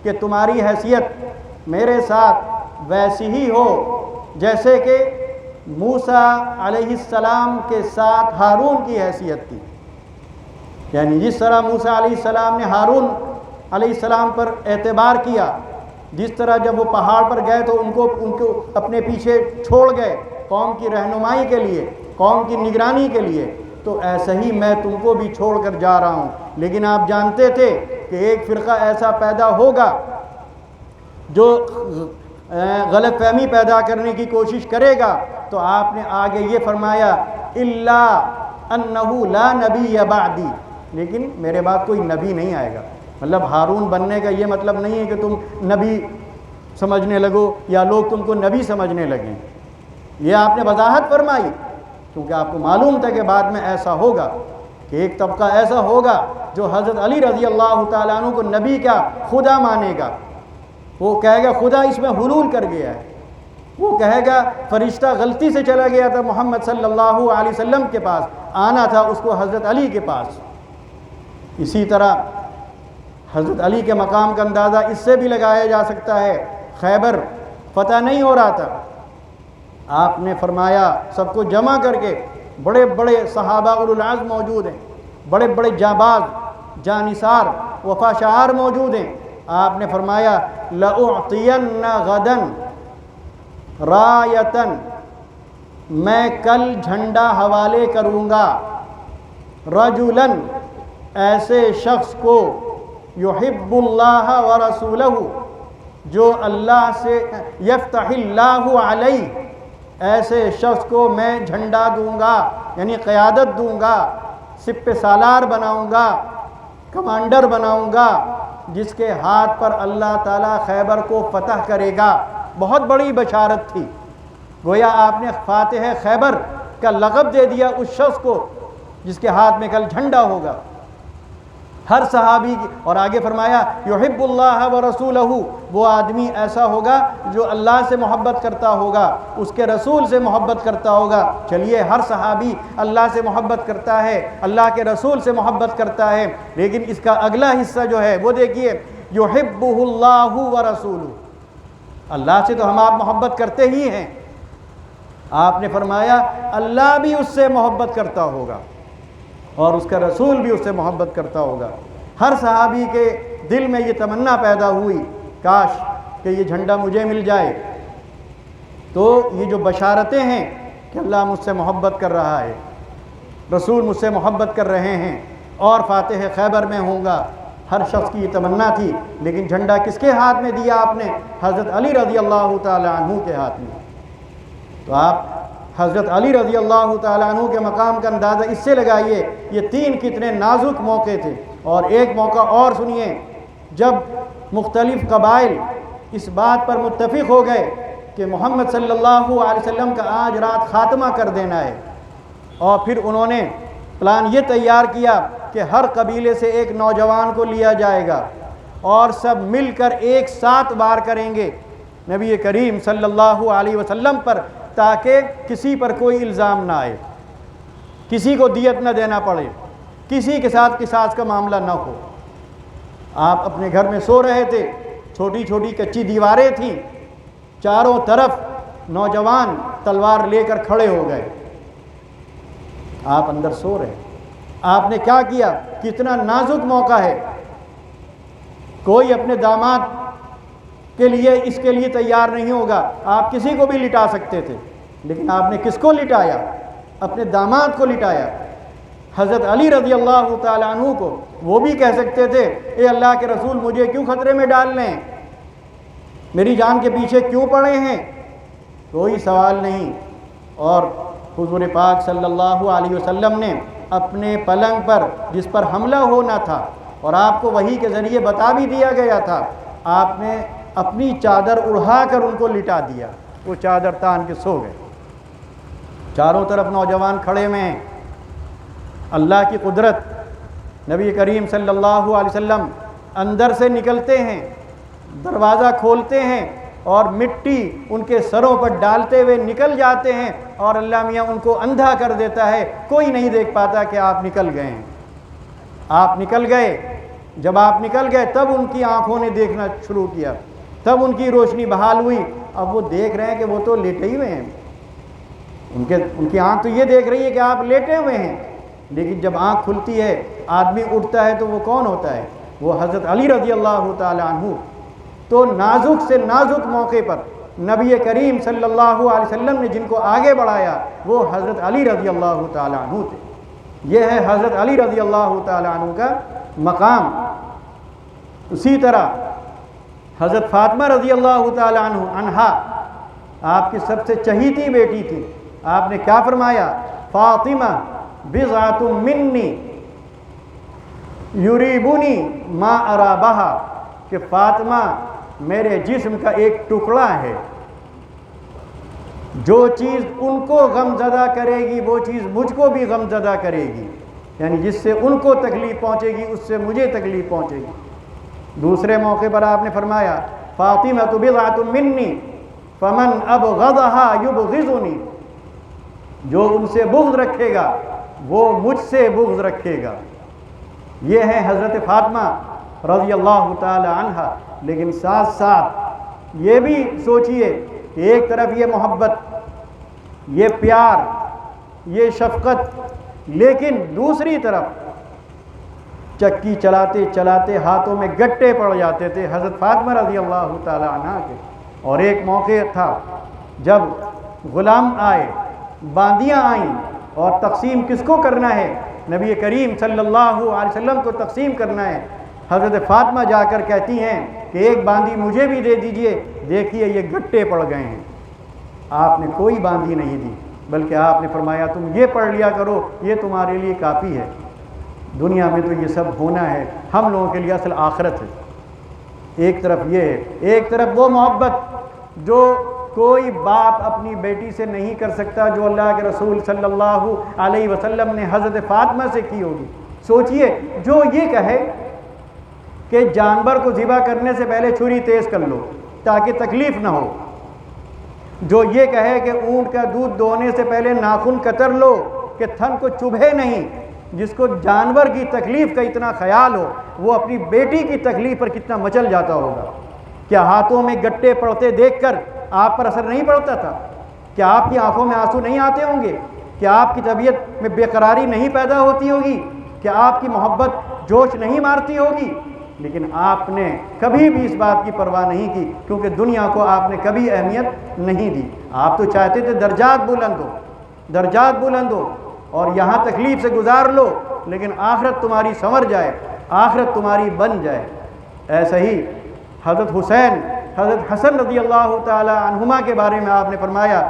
کہ تمہاری حیثیت میرے ساتھ ویسی ہی ہو جیسے کہ موسیٰ علیہ السلام کے ساتھ ہارون کی حیثیت تھی، یعنی جس طرح موسیٰ علیہ السلام نے ہارون علیہ السلام پر اعتبار کیا، جس طرح جب وہ پہاڑ پر گئے تو ان کو اپنے پیچھے چھوڑ گئے قوم کی رہنمائی کے لیے، قوم کی نگرانی کے لیے، تو ایسا ہی میں تم کو بھی چھوڑ کر جا رہا ہوں۔ لیکن آپ جانتے تھے کہ ایک فرقہ ایسا پیدا ہوگا جو غلط فہمی پیدا کرنے کی کوشش کرے گا، تو آپ نے آگے یہ فرمایا، الا انہ لا نبی بعدی، لیکن میرے بعد کوئی نبی نہیں آئے گا۔ مطلب ہارون بننے کا یہ مطلب نہیں ہے کہ تم نبی سمجھنے لگو یا لوگ تم کو نبی سمجھنے لگیں، یہ آپ نے وضاحت فرمائی، کیونکہ آپ کو معلوم تھا کہ بعد میں ایسا ہوگا کہ ایک طبقہ ایسا ہوگا جو حضرت علی رضی اللہ تعالیٰ عنہ کو نبی کا خدا مانے گا، وہ کہے گا خدا اس میں حلول کر گیا ہے، وہ کہے گا فرشتہ غلطی سے چلا گیا تھا محمد صلی اللہ علیہ وسلم کے پاس، آنا تھا اس کو حضرت علی کے پاس۔ اسی طرح حضرت علی کے مقام کا اندازہ اس سے بھی لگایا جا سکتا ہے، خیبر فتح نہیں ہو رہا تھا، آپ نے فرمایا سب کو جمع کر کے، بڑے بڑے صحابہ اولو العزم موجود ہیں، بڑے بڑے جانباز، جانثار، وفا شعار موجود ہیں، آپ نے فرمایا لَأُعْطِيَنَّ غَدًا رَایَةً، میں کل جھنڈا حوالے کروں گا، رَجُلًا، ایسے شخص کو، یحب اللہ ورسولہ، جو اللہ سے، یفتح اللہ علیہ، ایسے شخص کو میں جھنڈا دوں گا، یعنی قیادت دوں گا، سپہ سالار بناؤں گا، کمانڈر بناؤں گا، جس کے ہاتھ پر اللہ تعالیٰ خیبر کو فتح کرے گا۔ بہت بڑی بشارت تھی، گویا آپ نے فاتح خیبر کا لقب دے دیا اس شخص کو جس کے ہاتھ میں کل جھنڈا ہوگا۔ ہر صحابی کی، اور آگے فرمایا یحب اللہ ورسولہ، وہ آدمی ایسا ہوگا جو اللہ سے محبت کرتا ہوگا، اس کے رسول سے محبت کرتا ہوگا۔ چلیے ہر صحابی اللہ سے محبت کرتا ہے، اللہ کے رسول سے محبت کرتا ہے، لیکن اس کا اگلا حصہ جو ہے وہ دیکھیے، یحبہ اللہ ورسولہ، اللہ سے تو ہم آپ محبت کرتے ہی ہیں، آپ نے فرمایا اللہ بھی اس سے محبت کرتا ہوگا اور اس کا رسول بھی اس سے محبت کرتا ہوگا۔ ہر صحابی کے دل میں یہ تمنا پیدا ہوئی، کاش کہ یہ جھنڈا مجھے مل جائے۔ تو یہ جو بشارتیں ہیں کہ اللہ مجھ سے محبت کر رہا ہے، رسول مجھ سے محبت کر رہے ہیں اور فاتح خیبر میں ہوں گا، ہر شخص کی یہ تمنا تھی، لیکن جھنڈا کس کے ہاتھ میں دیا آپ نے؟ حضرت علی رضی اللہ تعالی عنہ کے ہاتھ میں۔ تو آپ حضرت علی رضی اللہ تعالیٰ عنہ کے مقام کا اندازہ اس سے لگائیے، یہ تین کتنے نازک موقع تھے۔ اور ایک موقع اور سنیے، جب مختلف قبائل اس بات پر متفق ہو گئے کہ محمد صلی اللہ علیہ وسلم کا آج رات خاتمہ کر دینا ہے، اور پھر انہوں نے پلان یہ تیار کیا کہ ہر قبیلے سے ایک نوجوان کو لیا جائے گا اور سب مل کر ایک ساتھ وار کریں گے نبی کریم صلی اللہ علیہ وسلم پر، تاکہ کسی پر کوئی الزام نہ آئے۔ کسی کو دیت نہ دینا پڑے، کسی کے ساتھ قصاص کا معاملہ نہ ہو۔ آپ اپنے گھر میں سو رہے تھے، چھوٹی چھوٹی کچی دیواریں تھیں، چاروں طرف نوجوان تلوار لے کر کھڑے ہو گئے، آپ اندر سو رہے۔ آپ نے کیا کیا؟ کتنا نازک موقع ہے، کوئی اپنے داماد کے لیے اس کے لیے تیار نہیں ہوگا، آپ کسی کو بھی لٹا سکتے تھے، لیکن آپ نے کس کو لٹایا؟ اپنے داماد کو لٹایا، حضرت علی رضی اللہ تعالیٰ عنہ کو۔ وہ بھی کہہ سکتے تھے اے اللہ کے رسول مجھے کیوں خطرے میں ڈال لیں، میری جان کے پیچھے کیوں پڑے ہیں؟ کوئی سوال نہیں۔ اور حضور پاک صلی اللہ علیہ وسلم نے اپنے پلنگ پر جس پر حملہ ہونا تھا اور آپ کو وحی کے ذریعے بتا بھی دیا گیا تھا، آپ نے اپنی چادر اڑا کر ان کو لٹا دیا، وہ چادر تان کے سو گئے۔ چاروں طرف نوجوان کھڑے ہوئے ہیں، اللہ کی قدرت۔ نبی کریم صلی اللہ علیہ وسلم اندر سے نکلتے ہیں، دروازہ کھولتے ہیں اور مٹی ان کے سروں پر ڈالتے ہوئے نکل جاتے ہیں، اور اللہ میاں ان کو اندھا کر دیتا ہے، کوئی نہیں دیکھ پاتا کہ آپ نکل گئے ہیں۔ آپ نکل گئے، جب آپ نکل گئے تب ان کی آنکھوں نے دیکھنا شروع کیا، تب ان کی روشنی بحال ہوئی۔ اب وہ دیکھ رہے ہیں کہ وہ تو لیٹے ہی ہوئے ہیں، ان کی آنکھ تو یہ دیکھ رہی ہے کہ آپ لیٹے ہوئے ہیں، لیکن جب آنکھ کھلتی ہے آدمی اٹھتا ہے تو وہ کون ہوتا ہے؟ وہ حضرت علی رضی اللہ تعالیٰ عنہ۔ تو نازک سے نازک موقع پر نبی کریم صلی اللہ علیہ وسلم نے جن کو آگے بڑھایا وہ حضرت علی رضی اللہ تعالیٰ عنہ تھے۔ یہ ہے حضرت علی رضی اللہ تعالیٰ عنہ کا مقام۔ اسی طرح حضرت فاطمہ رضی اللہ تعالیٰ عنہا آپ کی سب سے چہیتی بیٹی تھی۔ آپ نے کیا فرمایا؟ فاطمہ بضعۃ منی یریبنی ما اری بہا، کہ فاطمہ میرے جسم کا ایک ٹکڑا ہے، جو چیز ان کو غم زدہ کرے گی وہ چیز مجھ کو بھی غم زدہ کرے گی، یعنی جس سے ان کو تکلیف پہنچے گی اس سے مجھے تکلیف پہنچے گی۔ دوسرے موقع پر آپ نے فرمایا فاطمہ بضعۃ منی فمن ابغضها یبغضنی، جو ان سے بغض رکھے گا وہ مجھ سے بغض رکھے گا۔ یہ ہے حضرت فاطمہ رضی اللہ تعالی عنہ۔ لیکن ساتھ ساتھ یہ بھی سوچئے کہ ایک طرف یہ محبت، یہ پیار، یہ شفقت، لیکن دوسری طرف چکی چلاتے چلاتے ہاتھوں میں گٹے پڑ جاتے تھے حضرت فاطمہ رضی اللہ تعالی عنہ کے۔ اور ایک موقع تھا جب غلام آئے، باندیاں آئیں، اور تقسیم کس کو کرنا ہے؟ نبی کریم صلی اللہ علیہ وسلم کو تقسیم کرنا ہے۔ حضرت فاطمہ جا کر کہتی ہیں کہ ایک باندی مجھے بھی دے دیجئے، دیکھیے یہ گٹے پڑ گئے ہیں۔ آپ نے کوئی باندی نہیں دی، بلکہ آپ نے فرمایا تم یہ پڑھ لیا کرو، یہ تمہارے لیے کافی ہے۔ دنیا میں تو یہ سب ہونا ہے، ہم لوگوں کے لیے اصل آخرت ہے۔ ایک طرف یہ ہے، ایک طرف وہ محبت جو کوئی باپ اپنی بیٹی سے نہیں کر سکتا، جو اللہ کے رسول صلی اللہ علیہ وسلم نے حضرت فاطمہ سے کی ہوگی۔ سوچئے جو یہ کہے کہ جانور کو ذبح کرنے سے پہلے چھری تیز کر لو تاکہ تکلیف نہ ہو، جو یہ کہے کہ اونٹ کا دودھ دوہنے سے پہلے ناخن کتر لو کہ تھن کو چبھے نہیں، جس کو جانور کی تکلیف کا اتنا خیال ہو، وہ اپنی بیٹی کی تکلیف پر کتنا مچل جاتا ہوگا۔ کیا ہاتھوں میں گٹے پڑتے دیکھ کر آپ پر اثر نہیں پڑتا تھا؟ کیا آپ کی آنکھوں میں آنسو نہیں آتے ہوں گے؟ کیا آپ کی طبیعت میں بے قراری نہیں پیدا ہوتی ہوگی؟ کیا آپ کی محبت جوش نہیں مارتی ہوگی؟ لیکن آپ نے کبھی بھی اس بات کی پرواہ نہیں کی، کیونکہ دنیا کو آپ نے کبھی اہمیت نہیں دی۔ آپ تو چاہتے تھے درجات بلند ہو، درجات بلند ہو، اور یہاں تکلیف سے گزار لو، لیکن آخرت تمہاری سنور جائے، آخرت تمہاری بن جائے۔ ایسا ہی حضرت حسین، حضرت حسن رضی اللہ تعالی عنہما کے بارے میں آپ نے فرمایا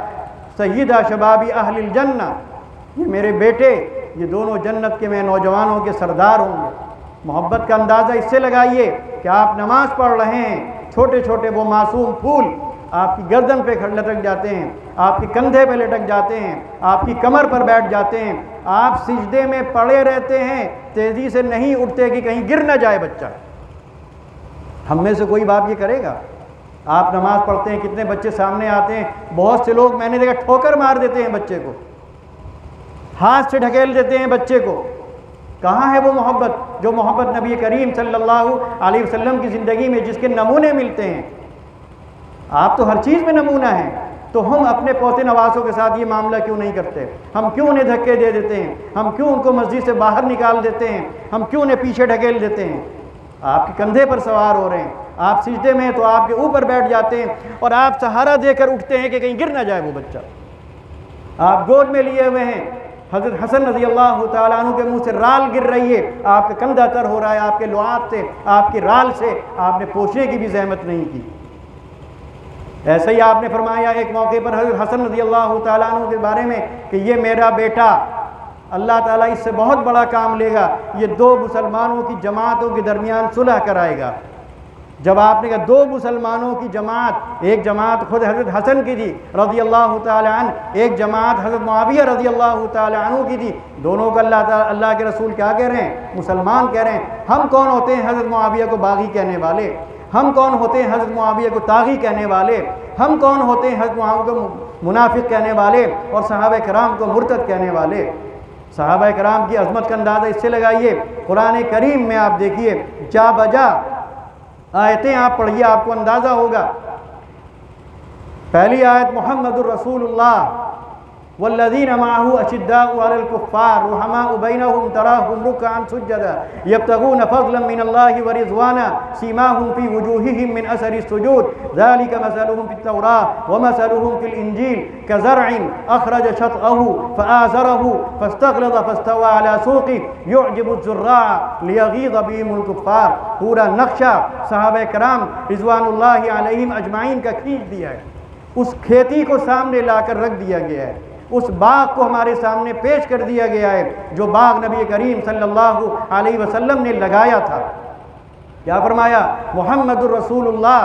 سیدہ شبابی اہل الجنہ، یہ میرے بیٹے، یہ دونوں جنت کے میں نوجوانوں کے سردار ہوں گے۔ محبت کا اندازہ اس سے لگائیے کہ آپ نماز پڑھ رہے ہیں، چھوٹے چھوٹے وہ معصوم پھول آپ کی گردن پہ لٹک جاتے ہیں، آپ کے کندھے پہ لٹک جاتے ہیں، آپ کی کمر پر بیٹھ جاتے ہیں، آپ سجدے میں پڑے رہتے ہیں، تیزی سے نہیں اٹھتے کہ کہیں گر نہ جائے بچہ۔ ہم میں سے کوئی باپ یہ کرے گا؟ آپ نماز پڑھتے ہیں، کتنے بچے سامنے آتے ہیں، بہت سے لوگ میں نے دیکھا ٹھوکر مار دیتے ہیں بچے کو، ہاتھ سے ڈھکیل دیتے ہیں بچے کو۔ کہاں ہے وہ محبت جو محبت نبی کریم صلی اللہ علیہ وسلم کی زندگی میں جس کے نمونے ملتے ہیں؟ آپ تو ہر چیز میں نمونہ ہیں، تو ہم اپنے پوتے نواسوں کے ساتھ یہ معاملہ کیوں نہیں کرتے؟ ہم کیوں انہیں دھکے دے دیتے ہیں؟ ہم کیوں ان کو مسجد سے باہر نکال دیتے ہیں؟ ہم کیوں انہیں پیچھے ڈھکیل دیتے ہیں؟ آپ کے کندھے پر سوار ہو رہے ہیں، آپ سجدے میں ہیں تو آپ کے اوپر بیٹھ جاتے ہیں، اور آپ سہارا دے کر اٹھتے ہیں کہ کہیں گر نہ جائے وہ بچہ۔ آپ گود میں لیے ہوئے ہیں، حضرت حسن رضی اللہ تعالیٰ عنہ کے منہ سے رال گر رہی ہے، آپ کا کندھا تر ہو رہا ہے، آپ کے لعاب سے، آپ کی رال سے آپ نے پوچھنے کی بھی زحمت نہیں کی۔ ایسے ہی آپ نے فرمایا ایک موقع پر حضرت حسن رضی اللہ تعالیٰ عنہ کے بارے میں کہ یہ میرا بیٹا، اللہ تعالیٰ اس سے بہت بڑا کام لے گا، یہ دو مسلمانوں کی جماعتوں کے درمیان صلح کرائے گا۔ جب آپ نے کہا دو مسلمانوں کی جماعت، ایک جماعت خود حضرت حسن کی تھی رضی اللہ تعالیٰ عنہ، ایک جماعت حضرت معاویہ رضی اللہ تعالیٰ عنہ کی تھی، دونوں کو اللہ کے رسول کیا کہہ رہے ہیں؟ مسلمان کہہ رہے ہیں۔ ہم کون ہوتے ہیں حضرت معاویہ کو باغی کہنے والے؟ ہم کون ہوتے ہیں حضرت معاویہ کو طاغی کہنے والے؟ ہم کون ہوتے ہیں حضرت معاویہ کو منافق کہنے والے اور صحابہ کرام کو مرتد کہنے والے؟ صحابہ کرام کی عظمت کا اندازہ اس سے لگائیے، قرآن کریم میں آپ دیکھیے جا بجا آیتیں آپ پڑھیے، آپ کو اندازہ ہوگا۔ پہلی آیت محمد الرسول اللہ والذین معه اشداء علی الکفار رحماء بینہم تراہم رکعا سجدا یبتغون فضلا من اللہ ورضوانا سیماہم فی وجوہہم من اثر السجود ذلک مثلہم فی التوراۃ ومثلہم فی الانجیل کزرع اخرج شطأہ فآزرہ فاستغلظ فاستوى علی سوقہ یعجب الزراع لیغیظ بہم الکفار۔ پورا نقشہ صحابہ کرام رضوان اللہ علیہم اجمعین کا کھینچ دیا ہے، اس کھیتی کو سامنے لا کر رکھ دیا گیا ہے، اس باغ کو ہمارے سامنے پیش کر دیا گیا ہے جو باغ نبی کریم صلی اللہ علیہ وسلم نے لگایا تھا۔ کیا فرمایا؟ محمد الرسول اللہ،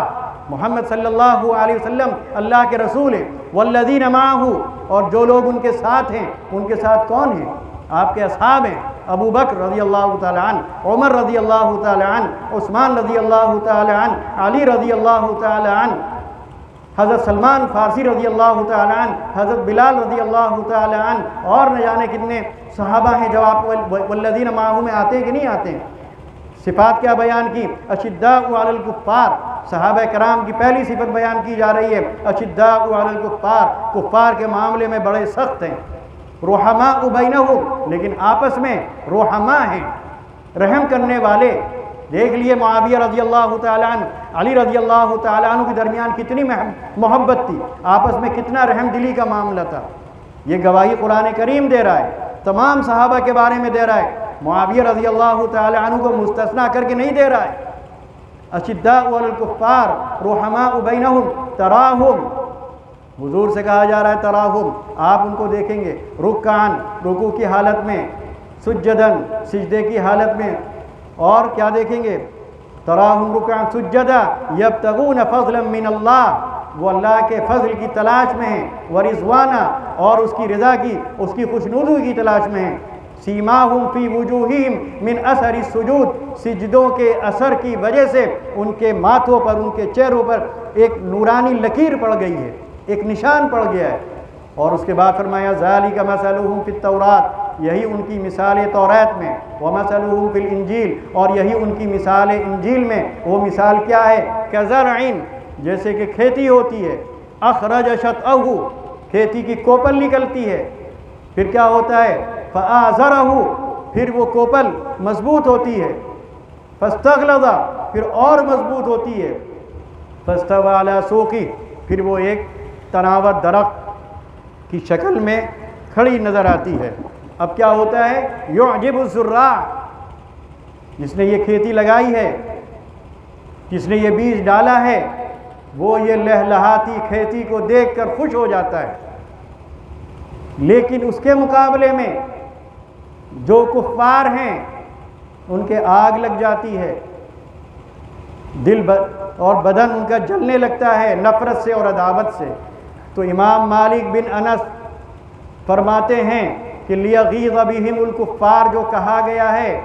محمد صلی اللہ علیہ وسلم اللہ کے رسول ہیں، والذین معہ، اور جو لوگ ان کے ساتھ ہیں، ان کے ساتھ کون ہیں؟ آپ کے اصحاب ہیں، ابو بکر رضی اللہ تعالی عنہ، عمر رضی اللہ تعالی عنہ، عثمان رضی اللہ تعالی عنہ، علی رضی اللہ تعالی عنہ، حضرت سلمان فارسی رضی اللہ تعالیٰ عنہ، حضرت بلال رضی اللہ تعالیٰ عنہ، اور نہ جانے کتنے صحابہ ہیں جب آپ والذین معہ میں آتے ہیں کہ نہیں آتے ہیں۔ صفات کیا بیان کی؟ اشداء علی الکفار، صحابہ کرام کی پہلی صفت بیان کی جا رہی ہے، اشداء علی الکفار، کفار کے معاملے میں بڑے سخت ہیں، رحماء بینہم، لیکن آپس میں رحماء ہیں، رحم کرنے والے۔ دیکھ لیے معاویہ رضی اللہ تعالیٰ عنہ، علی رضی اللہ تعالیٰ عنہ کے درمیان کتنی محبت تھی، آپس میں کتنا رحم دلی کا معاملہ تھا۔ یہ گواہی قرآن کریم دے رہا ہے، تمام صحابہ کے بارے میں دے رہا ہے، معاویہ رضی اللہ تعالیٰ عنہ کو مستثنیٰ کر کے نہیں دے رہا ہے۔ اشداء علی الکفار رحماء بینہم تراہم، حضور سے کہا جا رہا ہے تراہم، آپ ان کو دیکھیں گے رکعاً، رکوع کی حالت میں، سجداً، سجدے کی حالت میں، اور کیا دیکھیں گے؟ تراہم رکعا سجدا یبتغون فضلا من اللہ، وہ اللہ کے فضل کی تلاش میں ہیں، ورضوانا، اور اس کی رضا کی، اس کی خوشنودی کی تلاش میں ہیں، سیماہم فی وجوہہم من اثر السجود، سجدوں کے اثر کی وجہ سے ان کے ماتھوں پر، ان کے چہروں پر ایک نورانی لکیر پڑ گئی ہے، ایک نشان پڑ گیا ہے۔ اور اس کے بعد فرمایا ذالک مثلہم فی التوراۃ، یہی ان کی مثال توریت میں، ومثلہم فی الانجیل، اور یہی ان کی مثال انجیل میں۔ وہ مثال کیا ہے؟ کزرع، جیسے کہ کھیتی ہوتی ہے، اخرج شطأہ، کھیتی کی کوپل نکلتی ہے، پھر کیا ہوتا ہے؟ فآزرہ، پھر وہ کوپل مضبوط ہوتی ہے، فاستغلظ، پھر اور مضبوط ہوتی ہے، فاستوى علی سوقہ، پھر وہ ایک تناور درخت کی شکل میں کھڑی نظر آتی ہے۔ اب کیا ہوتا ہے؟ یعجب الزراع، جس نے یہ کھیتی لگائی ہے، جس نے یہ بیج ڈالا ہے، وہ یہ لہلہاتی کھیتی کو دیکھ کر خوش ہو جاتا ہے، لیکن اس کے مقابلے میں جو کفار ہیں ان کے آگ لگ جاتی ہے، دل اور بدن ان کا جلنے لگتا ہے نفرت سے اور عداوت سے۔ تو امام مالک بن انس فرماتے ہیں کہ لیغیظ بہم الکفار، جو کہا گیا ہے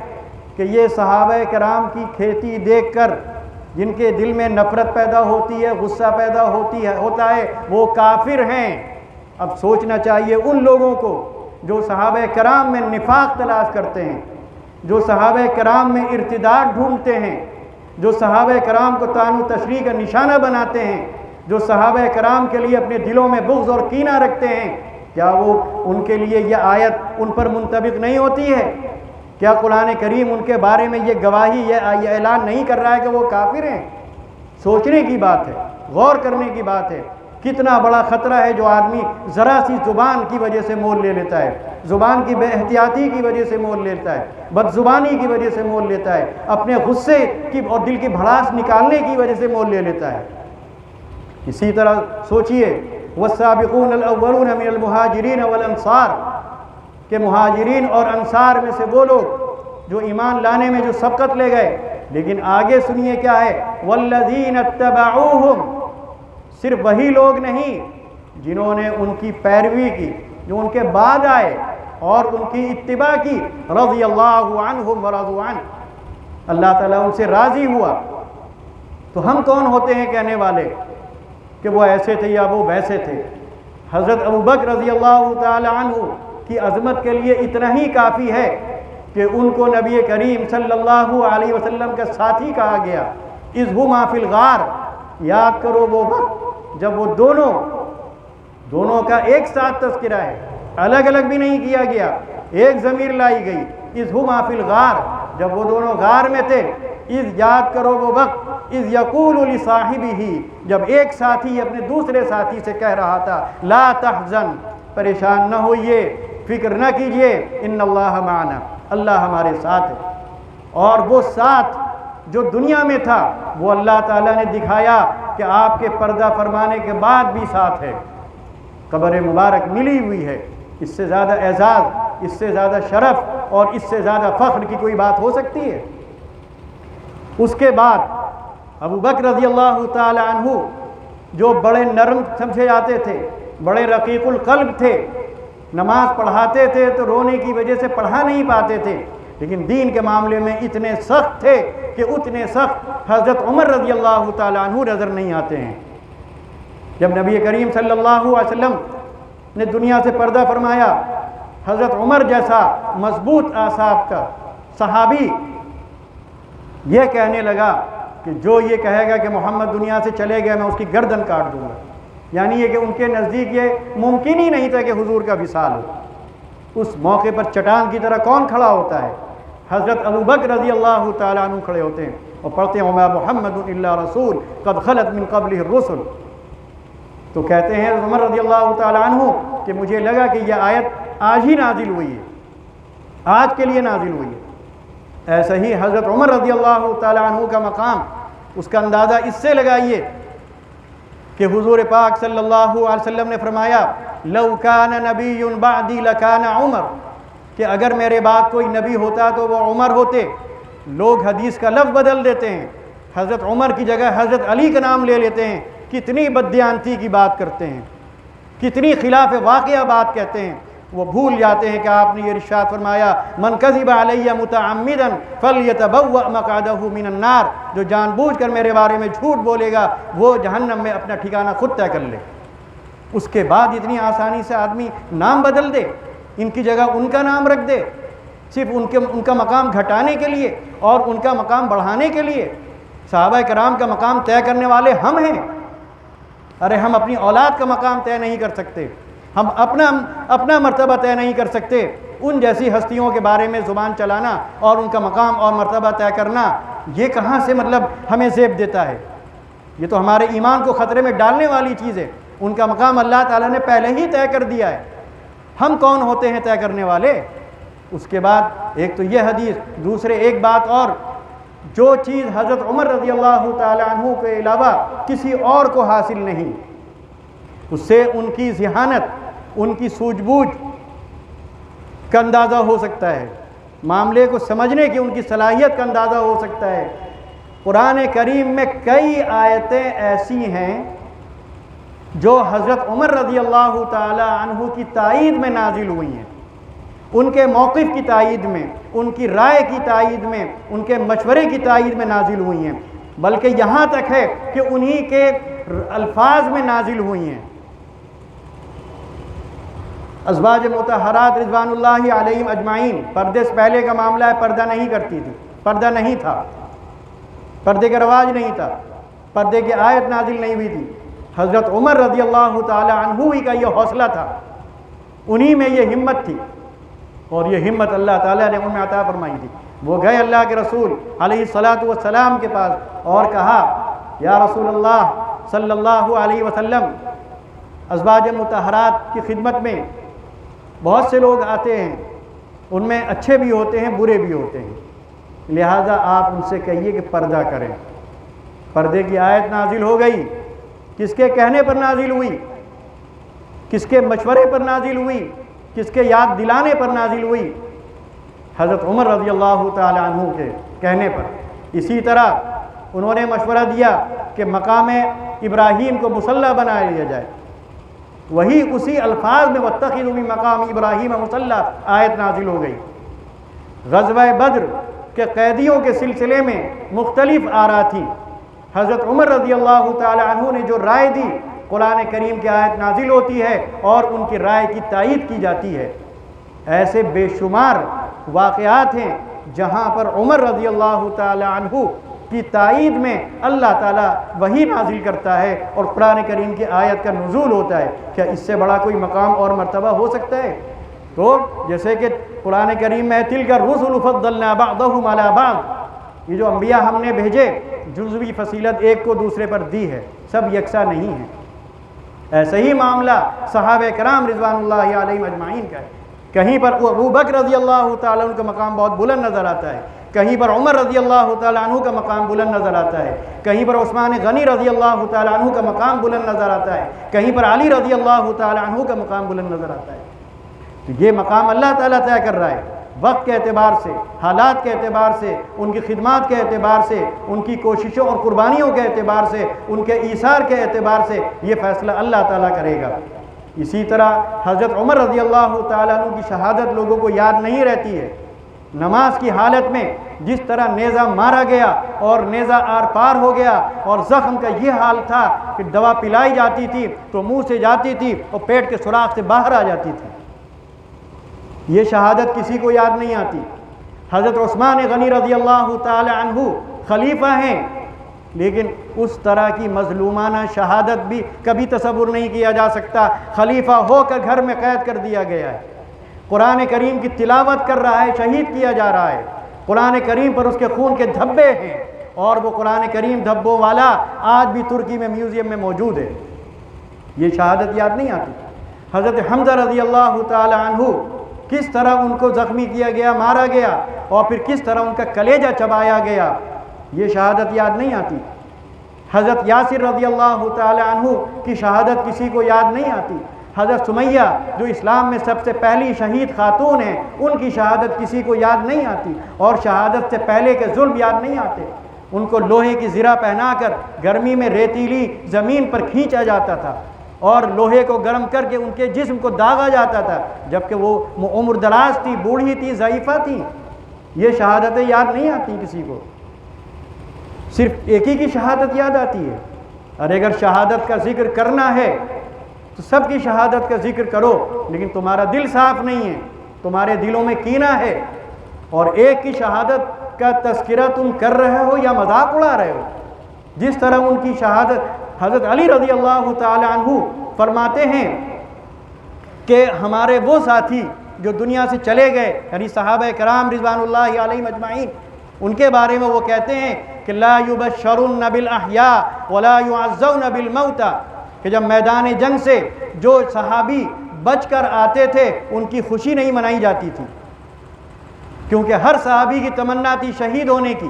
کہ یہ صحابہ کرام کی کھیتی دیکھ کر جن کے دل میں نفرت پیدا ہوتی ہے، غصہ پیدا ہوتا ہے، وہ کافر ہیں۔ اب سوچنا چاہیے ان لوگوں کو جو صحابہ کرام میں نفاق تلاش کرتے ہیں، جو صحابہ کرام میں ارتداد ڈھونڈتے ہیں، جو صحابہ کرام کو طعن و تشریح کا نشانہ بناتے ہیں، جو صحابہ کرام کے لیے اپنے دلوں میں بغض اور کینہ رکھتے ہیں، کیا وہ ان کے لیے یہ آیت ان پر منطبق نہیں ہوتی ہے؟ کیا قرآن کریم ان کے بارے میں یہ گواہی یہ اعلان نہیں کر رہا ہے کہ وہ کافر ہیں؟ سوچنے کی بات ہے، غور کرنے کی بات ہے۔ کتنا بڑا خطرہ ہے جو آدمی ذرا سی زبان کی وجہ سے مول لے لیتا ہے، زبان کی بے احتیاطی کی وجہ سے مول لیتا ہے، بد زبانی کی وجہ سے مول لیتا ہے، اپنے غصے کی اور دل کی بھڑاس نکالنے کی وجہ سے مول لے لیتا ہے۔ اسی طرح سوچئے والسابقون الاولون من المہاجرین والانصار، کہ مہاجرین اور انصار میں سے وہ لوگ جو ایمان لانے میں جو سبقت لے گئے، لیکن آگے سنیے کیا ہے، والذین اتبعوہم، صرف وہی لوگ نہیں جنہوں نے ان کی پیروی کی، جو ان کے بعد آئے اور ان کی اتباع کی، رضی اللہ عنہم ورضوا عنہ، اللہ تعالیٰ ان سے راضی ہوا۔ تو ہم کون ہوتے ہیں کہنے والے کہ وہ ایسے تھے یا وہ ویسے تھے؟ حضرت ابوبکر رضی اللہ تعالی عنہ کی عظمت کے لیے اتنا ہی کافی ہے کہ ان کو نبی کریم صلی اللہ علیہ وسلم کا ساتھی کہا گیا۔ اذ ہما فی الغار، یاد کرو وہ وقت جب وہ دونوں کا ایک ساتھ تذکرہ ہے، الگ الگ بھی نہیں کیا گیا، ایک ضمیر لائی گئی، اذ ہما فی الغار، جب وہ دونوں غار میں تھے، اذ یاد کرو وہ وقت، اذ یقول لصاحبہ، جب ایک ساتھی اپنے دوسرے ساتھی سے کہہ رہا تھا، لا تحزن، پریشان نہ ہوئیے، فکر نہ کیجئے، ان اللہ معنا، اللہ ہمارے ساتھ ہے۔ اور وہ ساتھ جو دنیا میں تھا وہ اللہ تعالیٰ نے دکھایا کہ آپ کے پردہ فرمانے کے بعد بھی ساتھ ہے، قبر مبارک ملی ہوئی ہے۔ اس سے زیادہ اعزاز، اس سے زیادہ شرف اور اس سے زیادہ فخر کی کوئی بات ہو سکتی ہے؟ اس کے بعد ابوبکر رضی اللہ تعالی عنہ جو بڑے نرم سمجھے جاتے تھے، بڑے رقیق القلب تھے، نماز پڑھاتے تھے تو رونے کی وجہ سے پڑھا نہیں پاتے تھے، لیکن دین کے معاملے میں اتنے سخت تھے کہ اتنے سخت حضرت عمر رضی اللہ تعالی عنہ نظر نہیں آتے ہیں۔ جب نبی کریم صلی اللہ علیہ وسلم نے دنیا سے پردہ فرمایا، حضرت عمر جیسا مضبوط اعصاب کا صحابی یہ کہنے لگا کہ جو یہ کہے گا کہ محمد دنیا سے چلے گئے میں اس کی گردن کاٹ دوں گا، یعنی یہ کہ ان کے نزدیک یہ ممکن ہی نہیں تھا کہ حضور کا وصال ہو۔ اس موقع پر چٹان کی طرح کون کھڑا ہوتا ہے؟ حضرت ابوبکر رضی اللہ تعالیٰ عنہ کھڑے ہوتے ہیں اور پڑھتے ہیں وما محمد الا رسول قد خلت من قبلہ الرسل۔ تو کہتے ہیں عمر رضی اللہ تعالیٰ عنہ کہ مجھے لگا کہ یہ آیت آج ہی نازل ہوئی ہے، آج کے لیے نازل ہوئی ہے۔ ایسا ہی حضرت عمر رضی اللہ تعالیٰ عنہ کا مقام، اس کا اندازہ اس سے لگائیے کہ حضور پاک صلی اللہ علیہ وسلم نے فرمایا لو کان نبی بعدی لکان عمر، کہ اگر میرے بعد کوئی نبی ہوتا تو وہ عمر ہوتے۔ لوگ حدیث کا لفظ بدل دیتے ہیں، حضرت عمر کی جگہ حضرت علی کا نام لے لیتے ہیں، کتنی بددیانتی کی بات کرتے ہیں، کتنی خلاف واقعہ بات کہتے ہیں۔ وہ بھول جاتے ہیں کہ آپ نے یہ ارشاد فرمایا من کذب علی متعمدا فلیتبوأ مقعدہ من النار، جو جان بوجھ کر میرے بارے میں جھوٹ بولے گا وہ جہنم میں اپنا ٹھکانہ خود طے کر لے۔ اس کے بعد اتنی آسانی سے آدمی نام بدل دے، ان کی جگہ ان کا نام رکھ دے، صرف ان کا مقام گھٹانے کے لیے اور ان کا مقام بڑھانے کے لیے۔ صحابہ کرام کا مقام طے کرنے والے ہم ہیں۔ ارے ہم اپنی اولاد کا مقام طے نہیں کر سکتے، ہم اپنا مرتبہ طے نہیں کر سکتے، ان جیسی ہستیوں کے بارے میں زبان چلانا اور ان کا مقام اور مرتبہ طے کرنا یہ کہاں سے مطلب ہمیں زیب دیتا ہے؟ یہ تو ہمارے ایمان کو خطرے میں ڈالنے والی چیز ہے۔ ان کا مقام اللہ تعالیٰ نے پہلے ہی طے کر دیا ہے، ہم کون ہوتے ہیں طے کرنے والے؟ اس کے بعد ایک تو یہ حدیث، دوسرے ایک بات اور، جو چیز حضرت عمر رضی اللہ تعالی عنہ کے علاوہ کسی اور کو حاصل نہیں، اس سے ان کی ذہانت، ان کی سوجھ بوجھ کا اندازہ ہو سکتا ہے، معاملے کو سمجھنے کی ان کی صلاحیت کا اندازہ ہو سکتا ہے۔ قرآن کریم میں کئی آیتیں ایسی ہیں جو حضرت عمر رضی اللہ تعالی عنہ کی تائید میں نازل ہوئی ہیں، ان کے موقف کی تائید میں، ان کی رائے کی تائید میں، ان کے مشورے کی تائید میں نازل ہوئی ہیں، بلکہ یہاں تک ہے کہ انہی کے الفاظ میں نازل ہوئی ہیں۔ ازواج مطہرات رضوان اللہ علیہم اجمعین، پردے سے پہلے کا معاملہ ہے، پردہ نہیں کرتی تھی، پردہ نہیں تھا، پردے کا رواج نہیں تھا، پردے کی آیت نازل نہیں ہوئی تھی۔ حضرت عمر رضی اللہ تعالی عنہ ہی کا یہ حوصلہ تھا، انہی میں یہ ہمت تھی، اور یہ ہمت اللہ تعالیٰ نے ان میں عطا فرمائی تھی۔ وہ گئے اللہ کے رسول علیہ الصلاۃ والسلام کے پاس اور کہا یا رسول اللہ صلی اللہ علیہ وسلم، ازواج مطہرات کی خدمت میں بہت سے لوگ آتے ہیں، ان میں اچھے بھی ہوتے ہیں برے بھی ہوتے ہیں، لہٰذا آپ ان سے کہیے کہ پردہ کریں۔ پردے کی آیت نازل ہو گئی، کس کے کہنے پر نازل ہوئی؟ کس کے مشورے پر نازل ہوئی؟ کس کے یاد دلانے پر نازل ہوئی؟ حضرت عمر رضی اللہ تعالی عنہ کے کہنے پر۔ اسی طرح انہوں نے مشورہ دیا کہ مقام ابراہیم کو مصلی بنا لیا جائے، وہی اسی الفاظ میں واتخذوا من مقام ابراہیم مصلی آیت نازل ہو گئی۔ غزوہ بدر کے قیدیوں کے سلسلے میں مختلف آراء تھیں، حضرت عمر رضی اللہ تعالی عنہ نے جو رائے دی، قرآن کریم کی آیت نازل ہوتی ہے اور ان کی رائے کی تائید کی جاتی ہے۔ ایسے بے شمار واقعات ہیں جہاں پر عمر رضی اللہ تعالی عنہ کی تائید میں اللہ تعالیٰ وحی نازل کرتا ہے اور قرآن کریم کی آیت کا نزول ہوتا ہے۔ کیا اس سے بڑا کوئی مقام اور مرتبہ ہو سکتا ہے؟ تو جیسے کہ قرآن کریم میں تلک الرسل فضلنا بعضهم علی بعض، یہ جو انبیاء ہم نے بھیجے جزوی فضیلت ایک کو دوسرے پر دی ہے، سب یکساں نہیں ہیں۔ ایسا ہی معاملہ صحابہ کرام رضوان اللہ علیہم اجمعین کا ہے۔ کہیں پر ابو بکر رضی اللہ تعالیٰ عنہ کا مقام بہت بلند نظر آتا ہے، کہیں پر عمر رضی اللہ تعالیٰ عنہ کا مقام بلند نظر آتا ہے، کہیں پر عثمان غنی رضی اللہ تعالیٰ عنہ کا مقام بلند نظر آتا ہے، کہیں پر علی رضی اللہ تعالیٰ عنہ کا مقام بلند نظر آتا ہے۔ تو یہ مقام اللہ تعالیٰ طے کر رہا ہے، وقت کے اعتبار سے، حالات کے اعتبار سے، ان کی خدمات کے اعتبار سے، ان کی کوششوں اور قربانیوں کے اعتبار سے، ان کے ایثار کے اعتبار سے یہ فیصلہ اللہ تعالیٰ کرے گا۔ اسی طرح حضرت عمر رضی اللہ تعالیٰ عنہ کی شہادت لوگوں کو یاد نہیں رہتی ہے۔ نماز کی حالت میں جس طرح نیزہ مارا گیا اور نیزہ آر پار ہو گیا، اور زخم کا یہ حال تھا کہ دوا پلائی جاتی تھی تو منہ سے جاتی تھی اور پیٹ کے سوراخ سے باہر آ جاتی تھی، یہ شہادت کسی کو یاد نہیں آتی۔ حضرت عثمان غنی رضی اللہ تعالی عنہ خلیفہ ہیں، لیکن اس طرح کی مظلومانہ شہادت بھی کبھی تصور نہیں کیا جا سکتا۔ خلیفہ ہو کر گھر میں قید کر دیا گیا ہے، قرآن کریم کی تلاوت کر رہا ہے، شہید کیا جا رہا ہے، قرآن کریم پر اس کے خون کے دھبے ہیں، اور وہ قرآن کریم دھبوں والا آج بھی ترکی میں میوزیم میں موجود ہے۔ یہ شہادت یاد نہیں آتی۔ حضرت حمزہ رضی اللہ تعالی عنہ کس طرح ان کو زخمی کیا گیا، مارا گیا، اور پھر کس طرح ان کا کلیجہ چبایا گیا، یہ شہادت یاد نہیں آتی۔ حضرت یاسر رضی اللہ تعالی عنہ کی شہادت کسی کو یاد نہیں آتی۔ حضرت سمیہ جو اسلام میں سب سے پہلی شہید خاتون ہیں، ان کی شہادت کسی کو یاد نہیں آتی، اور شہادت سے پہلے کے ظلم یاد نہیں آتے۔ ان کو لوہے کی زرہ پہنا کر گرمی میں ریتیلی زمین پر کھینچا جاتا تھا، اور لوہے کو گرم کر کے ان کے جسم کو داغا جاتا تھا، جبکہ وہ عمر دراز تھی، بوڑھی تھی، ضعیفہ تھی۔ یہ شہادتیں یاد نہیں آتی کسی کو، صرف ایک ہی کی شہادت یاد آتی ہے۔ اور اگر شہادت کا ذکر کرنا ہے تو سب کی شہادت کا ذکر کرو، لیکن تمہارا دل صاف نہیں ہے، تمہارے دلوں میں کینہ ہے، اور ایک کی شہادت کا تذکرہ تم کر رہے ہو یا مذاق اڑا رہے ہو۔ جس طرح ان کی شہادت حضرت علی رضی اللہ تعالی عنہ فرماتے ہیں کہ ہمارے وہ ساتھی جو دنیا سے چلے گئے، یعنی صحابہ کرام رضوان اللہ علیہم اجمعین، ان کے بارے میں وہ کہتے ہیں کہ لا یبشرون بالاحیاء ولا یعزون بالموتى، کہ جب میدان جنگ سے جو صحابی بچ کر آتے تھے ان کی خوشی نہیں منائی جاتی تھی، کیونکہ ہر صحابی کی تمنا تھی شہید ہونے کی،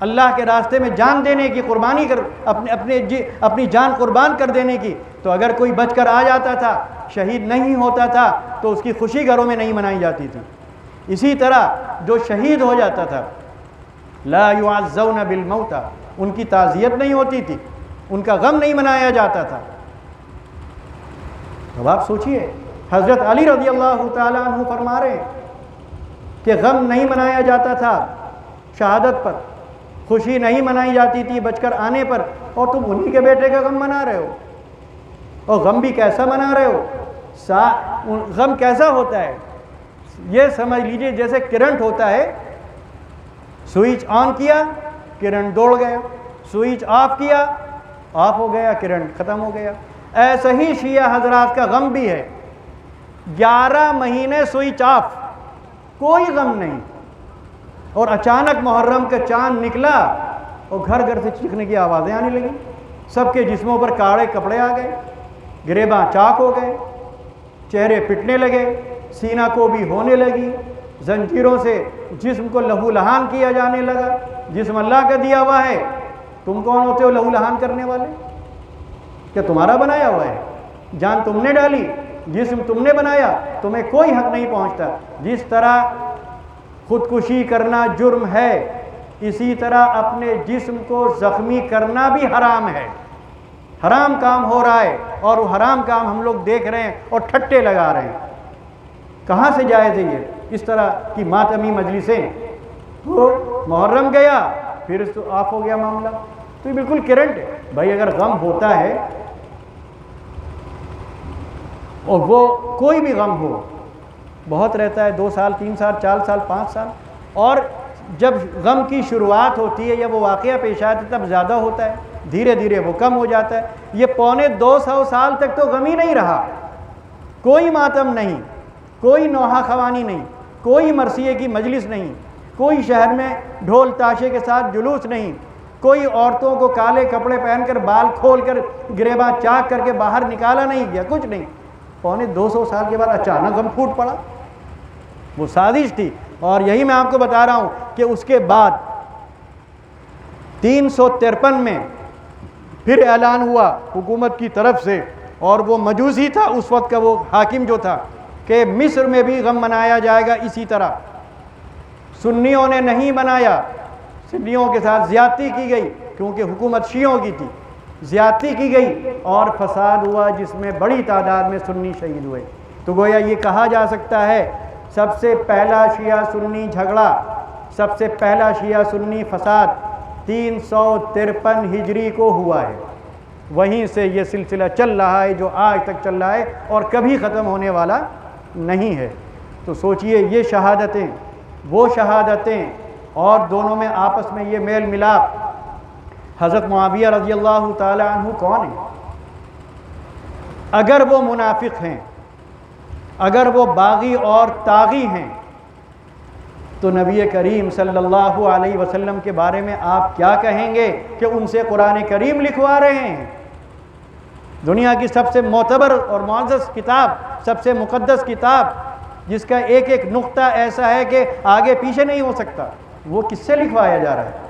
اللہ کے راستے میں جان دینے کی، قربانی کر اپنی جان قربان کر دینے کی۔ تو اگر کوئی بچ کر آ جاتا تھا، شہید نہیں ہوتا تھا، تو اس کی خوشی گھروں میں نہیں منائی جاتی تھی۔ اسی طرح جو شہید ہو جاتا تھا لا یعزون بالموتى، ان کی تعزیت نہیں ہوتی تھی، ان کا غم نہیں منایا جاتا تھا۔ اب آپ سوچئے، حضرت علی رضی اللہ تعالیٰ عنہ فرما رہے ہیں کہ غم نہیں منایا جاتا تھا شہادت پر، خوشی نہیں منائی جاتی تھی بچ کر آنے پر، اور تم انہی کے بیٹے کا غم منا رہے ہو، اور غم بھی کیسا منا رہے ہو؟ غم کیسا ہوتا ہے؟ یہ سمجھ لیجئے جیسے کرنٹ ہوتا ہے، سوئچ آن کیا کرنٹ دوڑ گیا، سوئچ آف کیا آف ہو گیا، کرنٹ ختم ہو گیا۔ ایسا ہی شیعہ حضرات کا غم بھی ہے، 11 مہینے سوئچ آف، کوئی غم نہیں، اور اچانک محرم کا چاند نکلا اور گھر گھر سے چیخنے کی آوازیں آنے لگیں، سب کے جسموں پر کاڑے کپڑے آ گئے، گریباں چاک ہو گئے، چہرے پٹنے لگے، سینہ کو بھی ہونے لگی، زنجیروں سے جسم کو لہو لہان کیا جانے لگا۔ جسم اللہ کا دیا ہوا ہے، تم کون ہوتے ہو لہو لہان کرنے والے؟ کیا تمہارا بنایا ہوا ہے؟ جان تم نے ڈالی، جسم تم نے بنایا، تمہیں کوئی حق نہیں پہنچتا۔ جس طرح خودکشی کرنا جرم ہے، اسی طرح اپنے جسم کو زخمی کرنا بھی حرام ہے، حرام کام ہو رہا ہے، اور وہ حرام کام ہم لوگ دیکھ رہے ہیں اور ٹھٹے لگا رہے ہیں۔ کہاں سے جائز ہے یہ اس طرح کی ماتمی مجلسیں؟ تو محرم گیا پھر آف ہو گیا معاملہ، تو یہ بالکل کرنٹ ہے۔ بھائی اگر غم ہوتا ہے، اور وہ کوئی بھی غم ہو، بہت رہتا ہے 2 سال 3 سال 4 سال 5 سال، اور جب غم کی شروعات ہوتی ہے یا وہ واقعہ پیش آتا ہے تب زیادہ ہوتا ہے، دھیرے دھیرے وہ کم ہو جاتا ہے۔ یہ 250 سال تک تو غم ہی نہیں رہا، کوئی ماتم نہیں، کوئی نوحہ خوانی نہیں، کوئی مرثیے کی مجلس نہیں، کوئی شہر میں ڈھول تاشے کے ساتھ جلوس نہیں، کوئی عورتوں کو کالے کپڑے پہن کر بال کھول کر گریباں چاک کر کے باہر نکالا نہیں گیا، کچھ نہیں۔ 250 سال کے بعد اچانک غم پھوٹ پڑا، وہ سازش تھی۔ اور یہی میں آپ کو بتا رہا ہوں کہ اس کے بعد 353 میں پھر اعلان ہوا حکومت کی طرف سے، اور وہ مجوسی تھا اس وقت کا، وہ حاکم جو تھا، کہ مصر میں بھی غم منایا جائے گا اسی طرح۔ سنیوں نے نہیں منایا، سنیوں کے ساتھ زیادتی کی گئی، کیونکہ حکومت شیعوں کی تھی، زیادتی کی گئی اور فساد ہوا جس میں بڑی تعداد میں سنی شہید ہوئے۔ تو گویا یہ کہا جا سکتا ہے سب سے پہلا شیعہ سنی جھگڑا، سب سے پہلا شیعہ سنی فساد 353 ہجری کو ہوا ہے۔ وہیں سے یہ سلسلہ چل رہا ہے جو آج تک چل رہا ہے اور کبھی ختم ہونے والا نہیں ہے۔ تو سوچئے یہ شہادتیں، وہ شہادتیں، اور دونوں میں آپس میں یہ میل ملاپ۔ حضرت معاویہ رضی اللہ تعالی عنہ کون ہیں؟ اگر وہ منافق ہیں، اگر وہ باغی اور طاغی ہیں، تو نبی کریم صلی اللہ علیہ وسلم کے بارے میں آپ کیا کہیں گے کہ ان سے قرآن کریم لکھوا رہے ہیں؟ دنیا کی سب سے معتبر اور معزز کتاب، سب سے مقدس کتاب، جس کا ایک ایک نقطہ ایسا ہے کہ آگے پیچھے نہیں ہو سکتا، وہ کس سے لکھوایا جا رہا ہے؟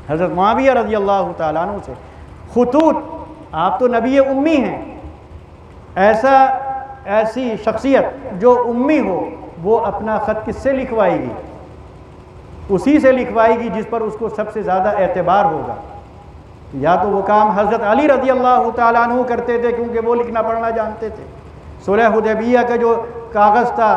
حضرت معاویہ رضی اللہ تعالیٰ عنہ سے۔ خطوط، آپ تو نبی امی ہیں، ایسی شخصیت جو امی ہو وہ اپنا خط کس سے لکھوائے گی؟ اسی سے لکھوائے گی جس پر اس کو سب سے زیادہ اعتبار ہوگا۔ یا تو وہ کام حضرت علی رضی اللہ تعالیٰ عنہ کرتے تھے کیونکہ وہ لکھنا پڑھنا جانتے تھے۔ صلح حدیبیہ کا جو کاغذ تھا